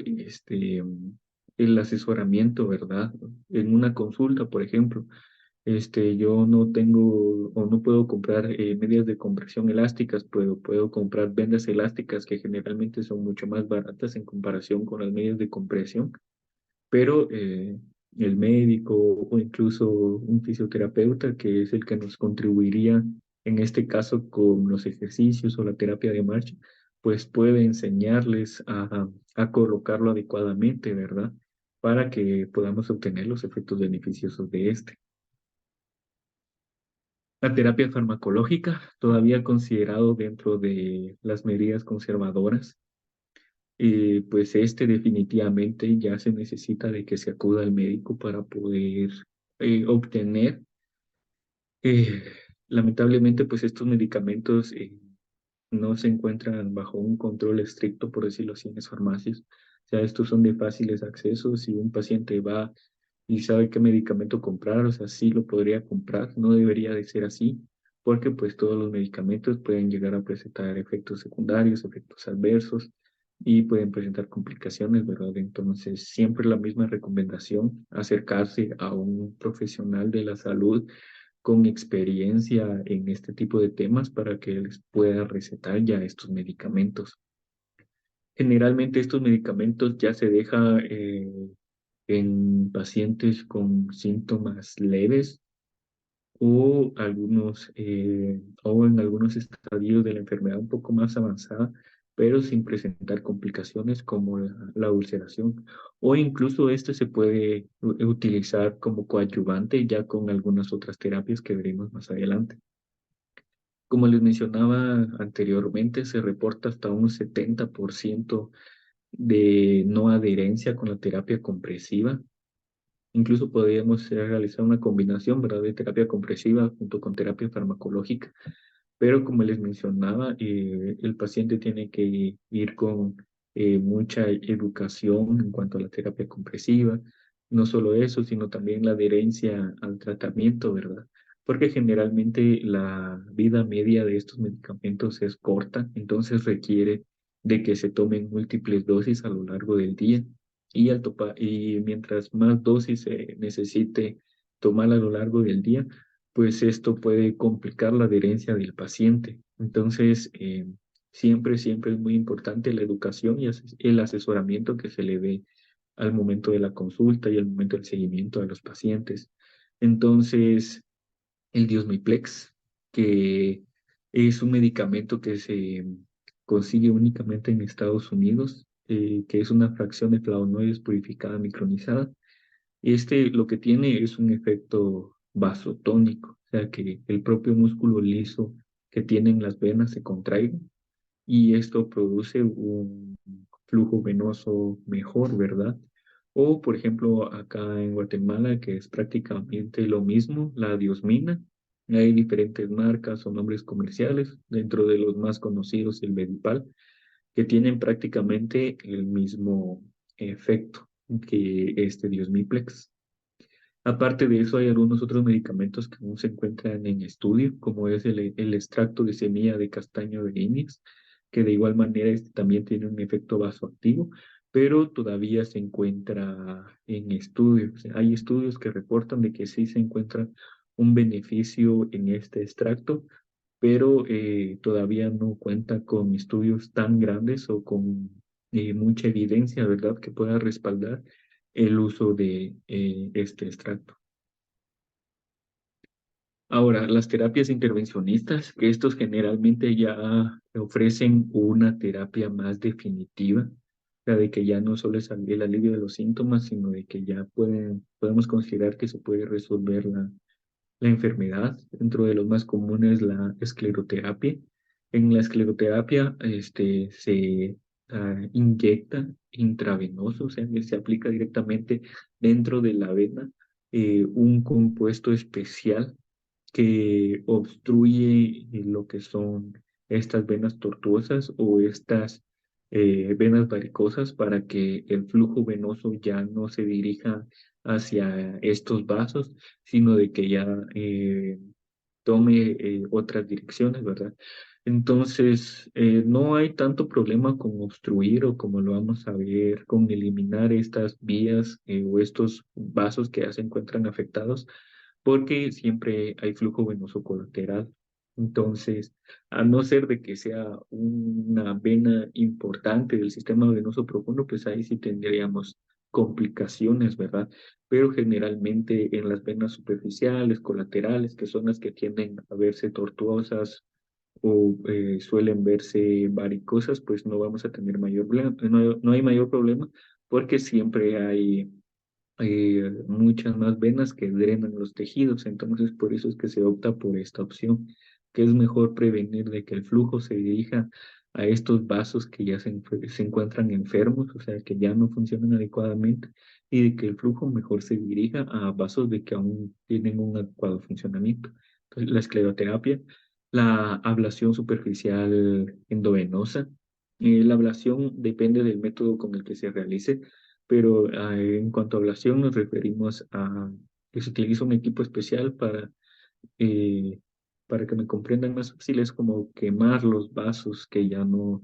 el asesoramiento, ¿verdad? En una consulta, por ejemplo, yo no tengo o no puedo comprar medias de compresión elásticas, puedo comprar vendas elásticas que generalmente son mucho más baratas en comparación con las medias de compresión, pero el médico o incluso un fisioterapeuta, que es el que nos contribuiría en este caso con los ejercicios o la terapia de marcha, pues puede enseñarles a colocarlo adecuadamente, ¿verdad? Para que podamos obtener los efectos beneficiosos de este. La terapia farmacológica, todavía considerado dentro de las medidas conservadoras, pues definitivamente ya se necesita de que se acuda al médico para poder obtener. eh, Lamentablemente, pues estos medicamentos no se encuentran bajo un control estricto, por decirlo así, en las farmacias. O sea, estos son de fáciles accesos. Si un paciente va y sabe qué medicamento comprar, o sea, sí lo podría comprar, no debería de ser así, porque pues todos los medicamentos pueden llegar a presentar efectos secundarios, efectos adversos y pueden presentar complicaciones, ¿verdad? Entonces, siempre la misma recomendación, acercarse a un profesional de la salud con experiencia en este tipo de temas para que les pueda recetar ya estos medicamentos. Generalmente estos medicamentos ya se deja en pacientes con síntomas leves o en algunos estadios de la enfermedad un poco más avanzada, pero sin presentar complicaciones como la ulceración. O incluso este se puede utilizar como coadyuvante ya con algunas otras terapias que veremos más adelante. Como les mencionaba anteriormente, se reporta hasta un 70% de no adherencia con la terapia compresiva. Incluso podríamos realizar una combinación, ¿verdad?, de terapia compresiva junto con terapia farmacológica. Pero como les mencionaba, el paciente tiene que ir con mucha educación en cuanto a la terapia compresiva. No solo eso, sino también la adherencia al tratamiento, ¿verdad? Porque generalmente la vida media de estos medicamentos es corta, entonces requiere de que se tomen múltiples dosis a lo largo del día. Y mientras más dosis se necesite tomar a lo largo del día, pues esto puede complicar la adherencia del paciente. Entonces, siempre es muy importante la educación y el asesoramiento que se le dé al momento de la consulta y al momento del seguimiento a los pacientes. Entonces, el Diosmiplex, que es un medicamento que se consigue únicamente en Estados Unidos, que es una fracción de flavonoides purificada micronizada. Este lo que tiene es un efecto vasotónico, o sea que el propio músculo liso que tienen las venas se contraiga y esto produce un flujo venoso mejor, ¿verdad? O, por ejemplo, acá en Guatemala, que es prácticamente lo mismo, la diosmina. Hay diferentes marcas o nombres comerciales, dentro de los más conocidos el Bedipal, que tienen prácticamente el mismo efecto que este Diosmiplex. Aparte de eso, hay algunos otros medicamentos que aún se encuentran en estudio, como es el extracto de semilla de castaño de Indias, que de igual manera este también tiene un efecto vasoactivo, pero todavía se encuentra en estudio. O sea, hay estudios que reportan de que sí se encuentra un beneficio en este extracto, pero todavía no cuenta con estudios tan grandes o con mucha evidencia, ¿verdad?, que pueda respaldar el uso de este extracto. Ahora, las terapias intervencionistas, que estos generalmente ya ofrecen una terapia más definitiva, o sea, de que ya no solo es el alivio de los síntomas, sino de que ya podemos considerar que se puede resolver la enfermedad. Dentro de los más comunes, la escleroterapia. En la escleroterapia, se inyecta intravenoso, o sea, que se aplica directamente dentro de la vena un compuesto especial que obstruye lo que son estas venas tortuosas o estas venas varicosas para que el flujo venoso ya no se dirija hacia estos vasos, sino de que ya tome otras direcciones, ¿verdad? Entonces, no hay tanto problema con obstruir o como lo vamos a ver, con eliminar estas vías o estos vasos que ya se encuentran afectados, porque siempre hay flujo venoso colateral. Entonces, a no ser de que sea una vena importante del sistema venoso profundo, pues ahí sí tendríamos complicaciones, ¿verdad? Pero generalmente en las venas superficiales, colaterales, que son las que tienden a verse tortuosas o suelen verse varicosas, pues no vamos a tener mayor problema, no hay mayor problema porque siempre hay muchas más venas que drenan los tejidos, entonces por eso es que se opta por esta opción, que es mejor prevenir de que el flujo se dirija a estos vasos que ya se encuentran enfermos, o sea, que ya no funcionan adecuadamente, y de que el flujo mejor se dirija a vasos de que aún tienen un adecuado funcionamiento. Entonces, la escleroterapia, la ablación superficial endovenosa, la ablación depende del método con el que se realice, pero en cuanto a ablación nos referimos a que se utiliza un equipo especial eh, para que me comprendan más fácil, es como quemar los vasos que ya no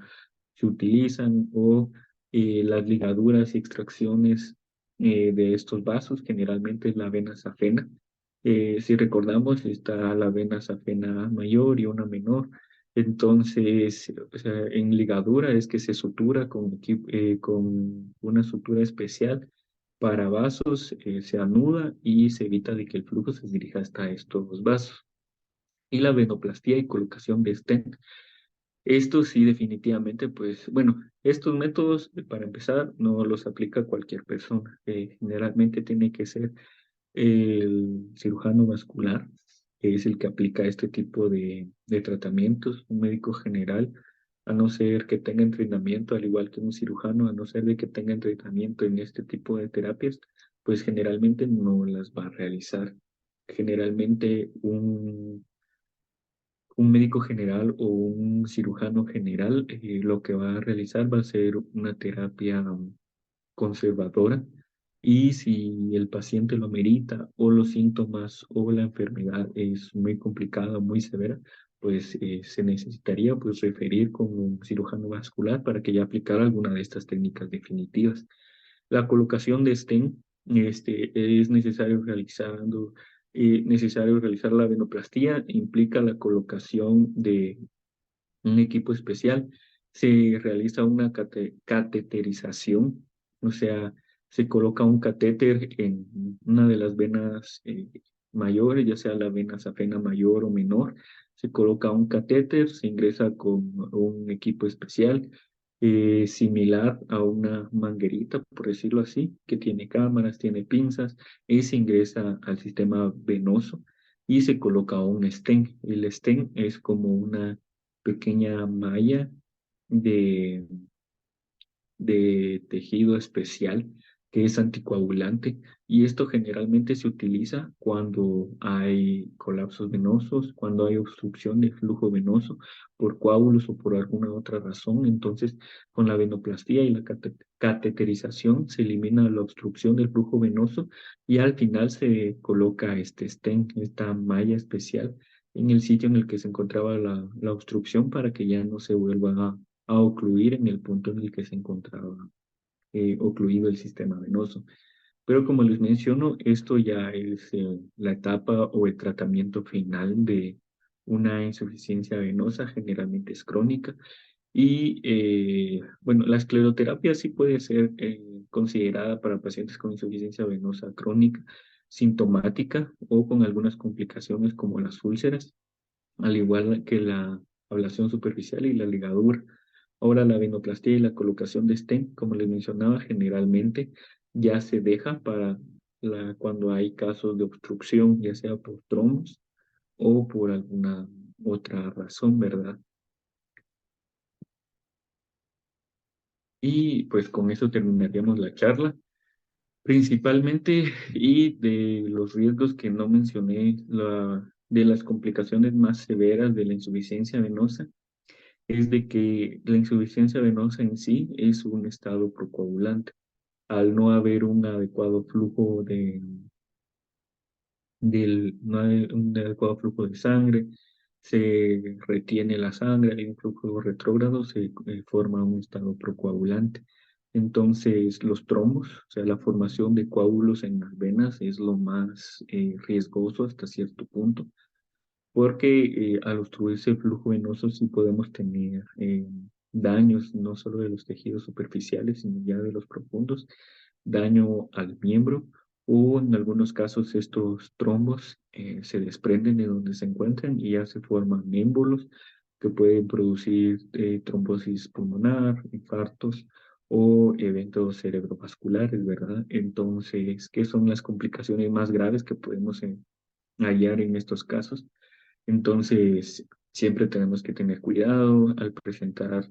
se utilizan o las ligaduras y extracciones de estos vasos, generalmente es la vena safena. Si recordamos, está la vena safena mayor y una menor. Entonces, o sea, en ligadura es que se sutura con una sutura especial para vasos, se anuda y se evita de que el flujo se dirija hasta estos vasos. Y la venoplastía y colocación de stent. Esto sí, definitivamente, pues, bueno, estos métodos, para empezar, no los aplica cualquier persona. Generalmente tiene que ser el cirujano vascular, que es el que aplica este tipo de tratamientos, un médico general, a no ser que tenga entrenamiento, al igual que un cirujano, a no ser de que tenga entrenamiento en este tipo de terapias, pues generalmente no las va a realizar. Generalmente un médico general o un cirujano general lo que va a realizar va a ser una terapia conservadora, y si el paciente lo amerita o los síntomas o la enfermedad es muy complicada, muy severa, pues se necesitaría pues referir con un cirujano vascular para que ya aplicara alguna de estas técnicas definitivas. La colocación de stent es necesario realizar la venoplastía, implica la colocación de un equipo especial, se realiza una cateterización, o sea, se coloca un catéter en una de las venas mayores, ya sea la vena safena mayor o menor, se coloca un catéter, se ingresa con un equipo especial, similar a una manguerita, por decirlo así, que tiene cámaras, tiene pinzas, y se ingresa al sistema venoso y se coloca un stent. El stent es como una pequeña malla de tejido especial que es anticoagulante, y esto generalmente se utiliza cuando hay colapsos venosos, cuando hay obstrucción del flujo venoso por coágulos o por alguna otra razón. Entonces, con la venoplastía y la cateterización se elimina la obstrucción del flujo venoso y al final se coloca este stent, esta malla especial en el sitio en el que se encontraba la obstrucción, para que ya no se vuelva a ocluir en el punto en el que se encontraba ocluido el sistema venoso. Pero como les menciono, esto ya es la etapa o el tratamiento final de una insuficiencia venosa, generalmente es crónica. Y bueno, la escleroterapia sí puede ser considerada para pacientes con insuficiencia venosa crónica, sintomática o con algunas complicaciones como las úlceras, al igual que la ablación superficial y la ligadura. Ahora la venoplastia y la colocación de stent, como les mencionaba, generalmente ya se deja para cuando hay casos de obstrucción, ya sea por trombos o por alguna otra razón, ¿verdad? Y pues con eso terminaríamos la charla. Principalmente, y de los riesgos que no mencioné, de las complicaciones más severas de la insuficiencia venosa, es de que la insuficiencia venosa en sí es un estado procoagulante. Al no haber un adecuado flujo no hay un adecuado flujo de sangre, se retiene la sangre, hay un flujo retrógrado, se forma un estado procoagulante. Entonces, los trombos, o sea, la formación de coágulos en las venas es lo más riesgoso hasta cierto punto, porque al obstruirse el flujo venoso sí podemos tener daños no solo de los tejidos superficiales, sino ya de los profundos, daño al miembro, o en algunos casos estos trombos se desprenden de donde se encuentran y ya se forman émbolos que pueden producir trombosis pulmonar, infartos o eventos cerebrovasculares, ¿verdad? Entonces, ¿qué son las complicaciones más graves que podemos hallar en estos casos? Entonces, siempre tenemos que tener cuidado al presentar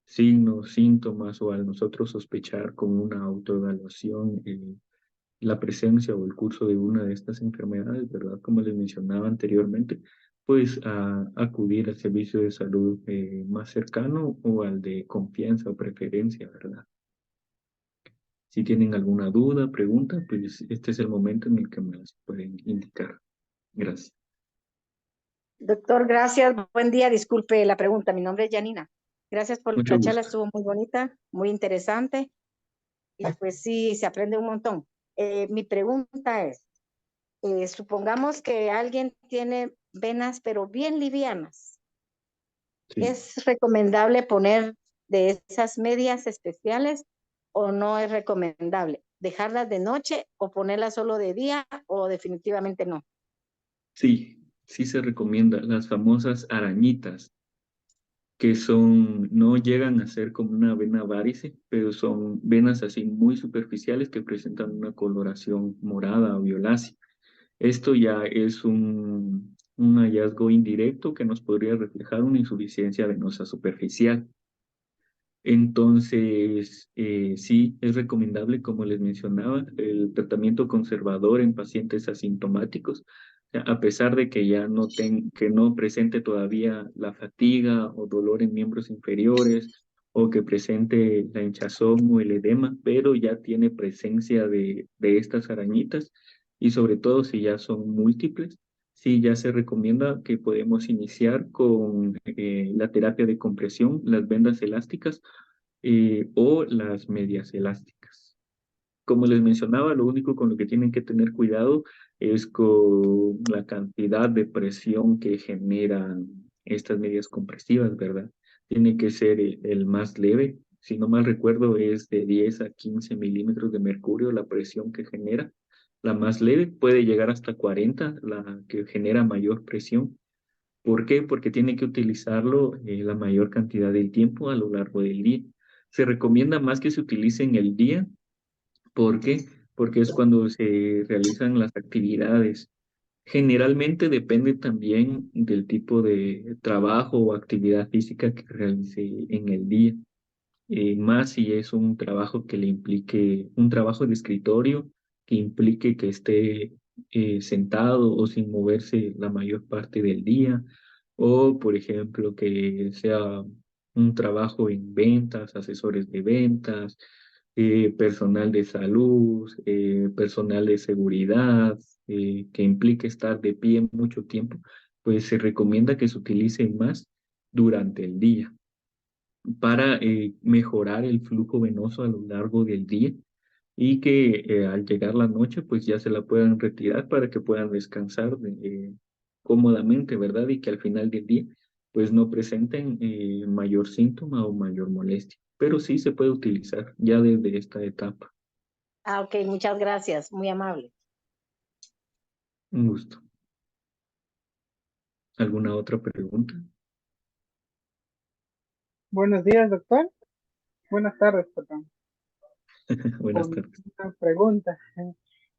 signos, síntomas, o al nosotros sospechar con una autoevaluación la presencia o el curso de una de estas enfermedades, ¿verdad? Como les mencionaba anteriormente, pues a acudir al servicio de salud más cercano o al de confianza o preferencia, ¿verdad? Si tienen alguna duda, pregunta, pues este es el momento en el que me las pueden indicar. Gracias. Doctor, gracias. Buen día. Disculpe la pregunta. Mi nombre es Janina. Gracias por Mucho la charla. gusto. Estuvo muy bonita, muy interesante. Y pues sí, se aprende un montón. Mi pregunta es, supongamos que alguien tiene venas, pero bien livianas. Sí. ¿Es recomendable poner de esas medias especiales o no es recomendable? ¿Dejarlas de noche o ponerlas solo de día o definitivamente no? Sí, sí se recomienda las famosas arañitas, que son, no llegan a ser como una vena varice, pero son venas así muy superficiales que presentan una coloración morada o violácea. Esto ya es un hallazgo indirecto que nos podría reflejar una insuficiencia venosa superficial. Entonces, sí, es recomendable, como les mencionaba, el tratamiento conservador en pacientes asintomáticos, o sea, a pesar de que ya que no presente todavía la fatiga o dolor en miembros inferiores, o que presente la hinchazón o el edema, pero ya tiene presencia de estas arañitas, y sobre todo si ya son múltiples. Sí, ya se recomienda que podemos iniciar con la terapia de compresión, las vendas elásticas o las medias elásticas. Como les mencionaba, lo único con lo que tienen que tener cuidado es con la cantidad de presión que generan estas medias compresivas, ¿verdad? Tiene que ser el más leve. Si no mal recuerdo, es de 10 a 15 milímetros de mercurio la presión que genera. La más leve puede llegar hasta 40, la que genera mayor presión. ¿Por qué? Porque tiene que utilizarlo la mayor cantidad del tiempo a lo largo del día. Se recomienda más que se utilice en el día. ¿Por qué? Porque es cuando se realizan las actividades. Generalmente depende también del tipo de trabajo o actividad física que realice en el día. Más si es un trabajo que le implique, un trabajo de escritorio que implique que esté sentado o sin moverse la mayor parte del día, o por ejemplo que sea un trabajo en ventas, asesores de ventas, personal de salud, personal de seguridad, que implique estar de pie mucho tiempo, pues se recomienda que se utilice más durante el día para mejorar el flujo venoso a lo largo del día y que al llegar la noche pues ya se la puedan retirar para que puedan descansar cómodamente, ¿verdad? Y que al final del día pues no presenten mayor síntoma o mayor molestia, pero sí se puede utilizar ya desde esta etapa. Ah, ok, muchas gracias, muy amable. Un gusto. ¿Alguna otra pregunta? Buenos días, doctor. Buenas tardes, perdón. Buenas Con tardes. una pregunta.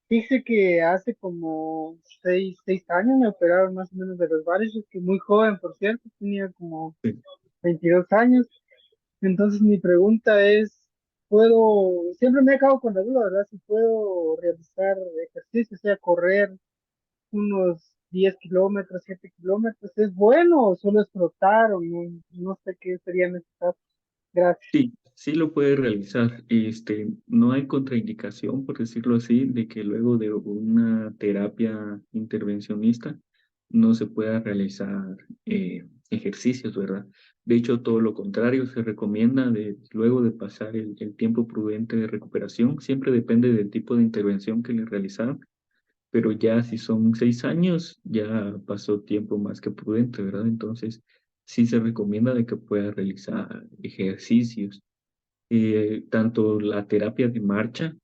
Dice que hace como seis años me operaron más o menos de los varices, que muy joven, por cierto, tenía como Sí. 22 años. Entonces mi pregunta es, siempre me he quedado con la duda, ¿verdad? Si puedo realizar ejercicio, o sea, correr unos 10 kilómetros, 7 kilómetros, ¿es bueno o solo es trotar o no sé qué sería necesario? Gracias. Sí, sí lo puede realizar. No hay contraindicación, por decirlo así, de que luego de una terapia intervencionista no se pueda realizar ejercicios, ¿verdad? De hecho, todo lo contrario, se recomienda luego de pasar el tiempo prudente de recuperación, siempre depende del tipo de intervención que le realizaron, pero ya si son 6 años, ya pasó tiempo más que prudente, ¿verdad? Entonces, sí se recomienda de que pueda realizar ejercicios, tanto la terapia de marcha,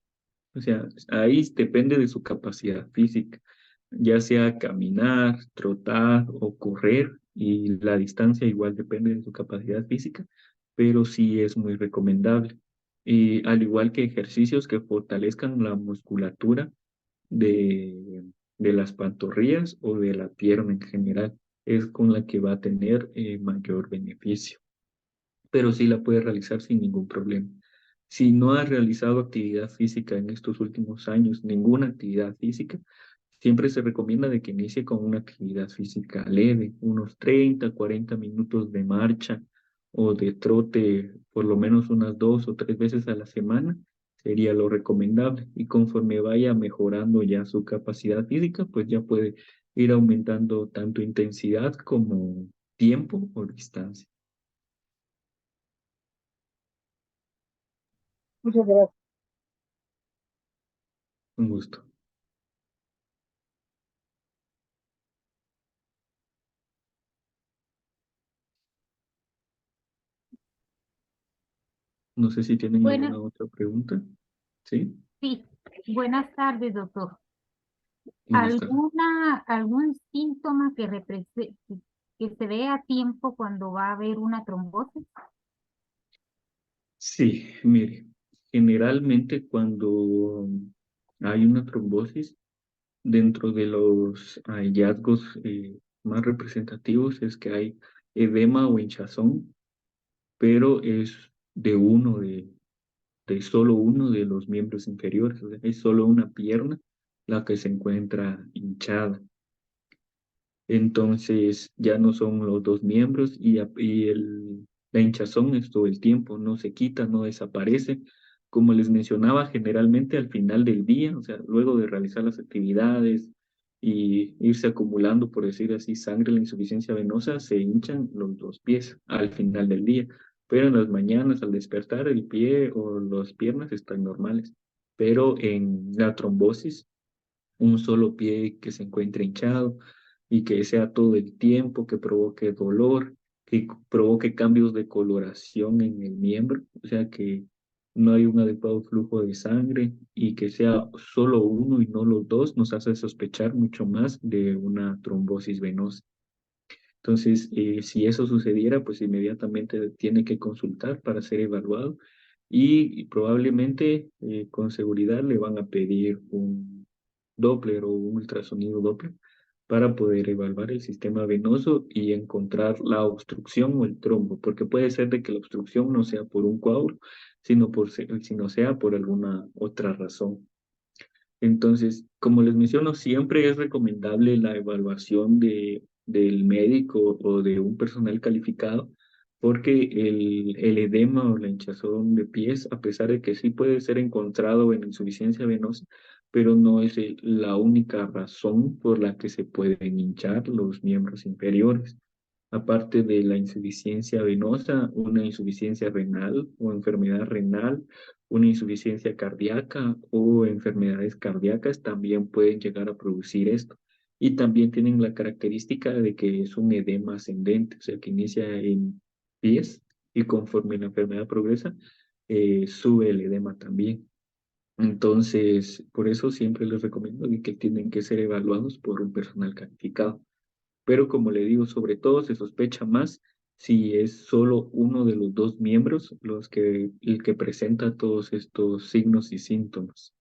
o sea, ahí depende de su capacidad física, ya sea caminar, trotar o correr, y la distancia igual depende de su capacidad física, pero sí es muy recomendable. Y al igual que ejercicios que fortalezcan la musculatura de, de las pantorrillas o de la pierna en general, es con la que va a tener mayor beneficio, pero sí la puede realizar sin ningún problema. Si no has realizado actividad física en estos últimos años, ninguna actividad física, siempre se recomienda de que inicie con una actividad física leve, unos 30, 40 minutos de marcha o de trote, por lo menos unas 2 o 3 veces a la semana, sería lo recomendable. Y conforme vaya mejorando ya su capacidad física, pues ya puede ir aumentando tanto intensidad como tiempo o distancia. Muchas gracias. Un gusto. No sé si tienen Bueno, alguna otra pregunta. ¿Sí? sí. Buenas tardes, doctor. Buenas tardes. ¿Algún síntoma que se ve a tiempo cuando va a haber una trombosis? Sí, mire, generalmente cuando hay una trombosis, dentro de los hallazgos más representativos es que hay edema o hinchazón, pero es de solo uno de los miembros inferiores, o sea, es solo una pierna la que se encuentra hinchada. Entonces ya no son los dos miembros la hinchazón es todo el tiempo, no se quita, no desaparece. Como les mencionaba, generalmente al final del día, o sea, luego de realizar las actividades y irse acumulando, por decir así, sangre, la insuficiencia venosa, se hinchan los dos pies al final del día. Pero en las mañanas, al despertar, el pie o las piernas están normales. Pero en la trombosis, un solo pie que se encuentre hinchado y que sea todo el tiempo, que provoque dolor, que provoque cambios de coloración en el miembro, o sea que no hay un adecuado flujo de sangre y que sea solo uno y no los dos, nos hace sospechar mucho más de una trombosis venosa. Entonces, si eso sucediera, pues inmediatamente tiene que consultar para ser evaluado y probablemente con seguridad le van a pedir un Doppler o un ultrasonido Doppler para poder evaluar el sistema venoso y encontrar la obstrucción o el trombo, porque puede ser de que la obstrucción no sea por un coágulo, sino sea por alguna otra razón. Entonces, como les menciono, siempre es recomendable la evaluación del médico o de un personal calificado, porque el edema o la hinchazón de pies, a pesar de que sí puede ser encontrado en insuficiencia venosa, pero no es la única razón por la que se pueden hinchar los miembros inferiores. Aparte de la insuficiencia venosa, una insuficiencia renal o enfermedad renal, una insuficiencia cardíaca o enfermedades cardíacas también pueden llegar a producir esto. Y también tienen la característica de que es un edema ascendente, o sea, que inicia en pies y conforme la enfermedad progresa, sube el edema también. Entonces, por eso siempre les recomiendo de que tienen que ser evaluados por un personal calificado. Pero como le digo, sobre todo se sospecha más si es solo uno de los dos miembros el que presenta todos estos signos y síntomas.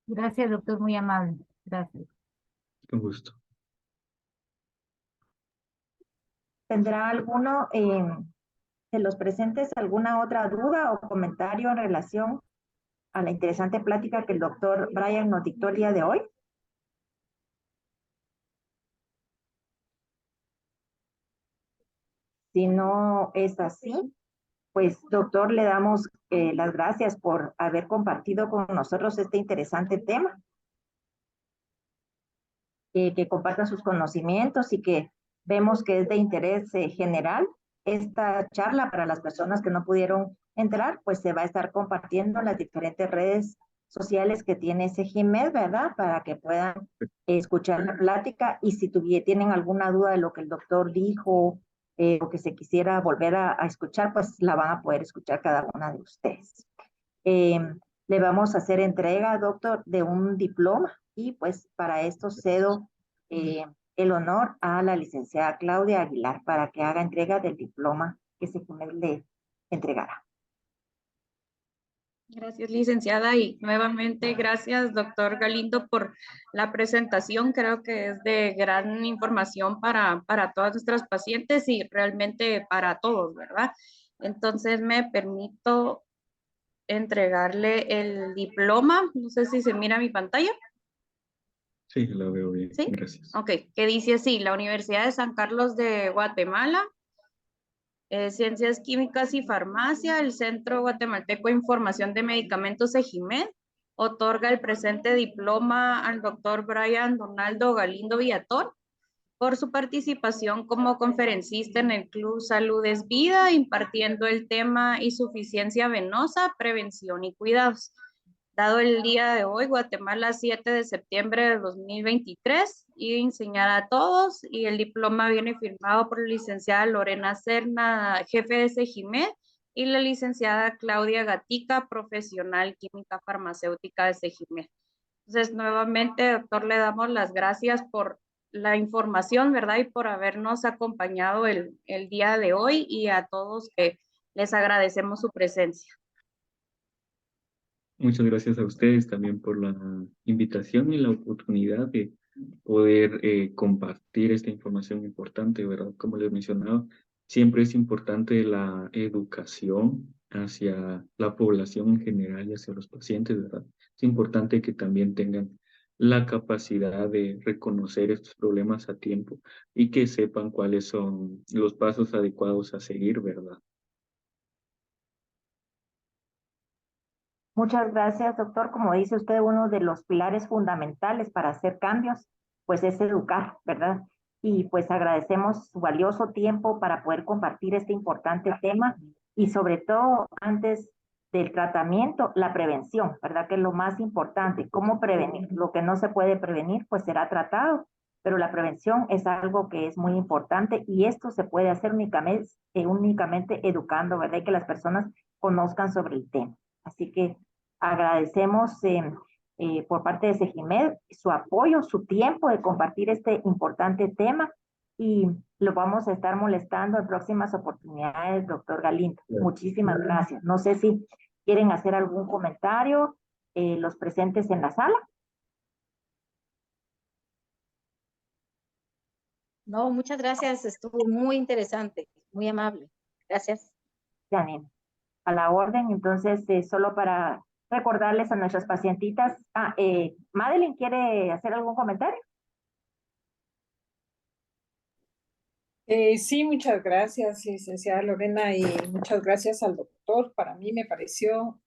Gracias, doctor, muy amable. Gracias. Con gusto. ¿Tendrá alguno de los presentes alguna otra duda o comentario en relación a la interesante plática que el doctor Brian nos dictó el día de hoy? Si no es así, pues doctor, le damos las gracias por haber compartido con nosotros este interesante tema, que comparta sus conocimientos y que vemos que es de interés general. Esta charla para las personas que no pudieron entrar, pues se va a estar compartiendo en las diferentes redes sociales que tiene SEGIMED, ¿verdad? Para que puedan escuchar la plática y si tienen alguna duda de lo que el doctor dijo o que se quisiera volver a escuchar, pues la van a poder escuchar cada una de ustedes. Le vamos a hacer entrega, doctor, de un diploma y pues para esto cedo el honor a la licenciada Claudia Aguilar para que haga entrega del diploma que SEGIMED le entregará. Gracias, licenciada, y nuevamente gracias, doctor Galindo, por la presentación. Creo que es de gran información para todas nuestras pacientes y realmente para todos, ¿verdad? Entonces, me permito entregarle el diploma. No sé si se mira mi pantalla. Sí, la veo bien. ¿Sí? Gracias. Ok, que dice así: la Universidad de San Carlos de Guatemala, Ciencias Químicas y Farmacia, el Centro Guatemalteco de Información de Medicamentos SEGIMED, otorga el presente diploma al doctor Brian Donaldo Galindo Villator por su participación como conferencista en el Club Salud es Vida, impartiendo el tema insuficiencia venosa, prevención y cuidados. Dado el día de hoy, Guatemala, 7 de septiembre de 2023, y enseñar a todos, y el diploma viene firmado por la licenciada Lorena Serna, jefe de SEGIMED, y la licenciada Claudia Gatica, profesional química farmacéutica de SEGIMED. Entonces, nuevamente, doctor, le damos las gracias por la información, ¿verdad? Y por habernos acompañado el día de hoy, y a todos que les agradecemos su presencia. Muchas gracias a ustedes también por la invitación y la oportunidad de poder compartir esta información importante, ¿verdad? Como les mencionaba, siempre es importante la educación hacia la población en general y hacia los pacientes, ¿verdad? Es importante que también tengan la capacidad de reconocer estos problemas a tiempo y que sepan cuáles son los pasos adecuados a seguir, ¿verdad? Muchas gracias, doctor. Como dice usted, uno de los pilares fundamentales para hacer cambios, pues es educar, ¿verdad? Y pues agradecemos su valioso tiempo para poder compartir este importante tema y sobre todo antes del tratamiento, la prevención, ¿verdad? Que es lo más importante. ¿Cómo prevenir? Lo que no se puede prevenir, pues será tratado, pero la prevención es algo que es muy importante y esto se puede hacer únicamente educando, ¿verdad? Y que las personas conozcan sobre el tema. Así que agradecemos por parte de SEGIMED su apoyo, su tiempo de compartir este importante tema y lo vamos a estar molestando en próximas oportunidades, doctor Galindo. Muchísimas gracias. No sé si quieren hacer algún comentario los presentes en la sala. No, muchas gracias. Estuvo muy interesante, muy amable. Gracias. Janine, a la orden. Entonces, solo para recordarles a nuestras pacientitas. Madeline, ¿quiere hacer algún comentario? Sí, muchas gracias, licenciada Lorena, y muchas gracias al doctor. Para mí me pareció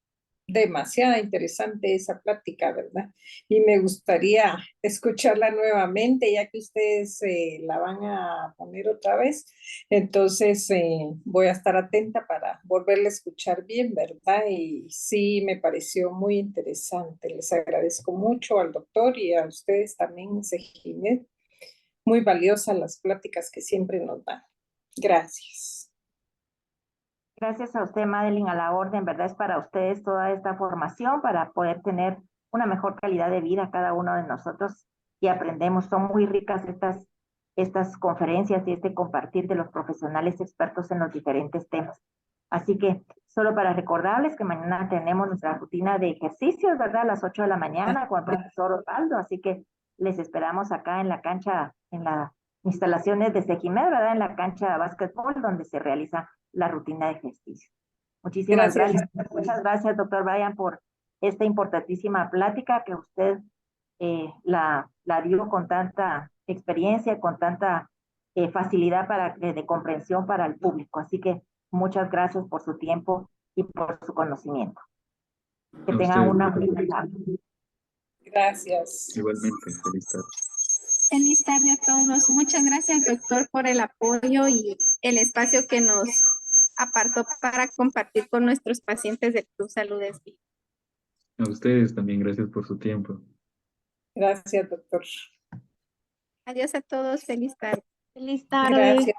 demasiado interesante esa plática, ¿verdad? Y me gustaría escucharla nuevamente, ya que ustedes la van a poner otra vez. Entonces, voy a estar atenta para volverla a escuchar bien, ¿verdad? Y sí, me pareció muy interesante. Les agradezco mucho al doctor y a ustedes también, Sejimet. Muy valiosas las pláticas que siempre nos dan. Gracias. Gracias a usted, Madeline, a la orden, ¿verdad? Es para ustedes toda esta formación para poder tener una mejor calidad de vida cada uno de nosotros y aprendemos. Son muy ricas estas conferencias y este compartir de los profesionales expertos en los diferentes temas. Así que solo para recordarles que mañana tenemos nuestra rutina de ejercicios, ¿verdad? A las 8 de la mañana con el profesor Osvaldo, así que les esperamos acá en la cancha, en las instalaciones de Sejimed, ¿verdad? En la cancha de básquetbol donde se realiza la rutina de ejercicio. Muchísimas gracias. Muchas gracias, doctor Brian, por esta importantísima plática que usted la dio con tanta experiencia, con tanta facilidad de comprensión para el público. Así que muchas gracias por su tiempo y por su conocimiento. Que tengan una buena tarde. Gracias. Igualmente, feliz tarde. Feliz tarde a todos. Muchas gracias, doctor, por el apoyo y el espacio que nos apartó para compartir con nuestros pacientes de Club Salud SB. A ustedes también, gracias por su tiempo. Gracias, doctor. Adiós a todos. Feliz tarde. Feliz tarde. Gracias.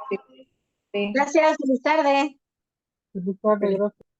Sí. Gracias. Feliz tarde. Feliz tarde, gracias.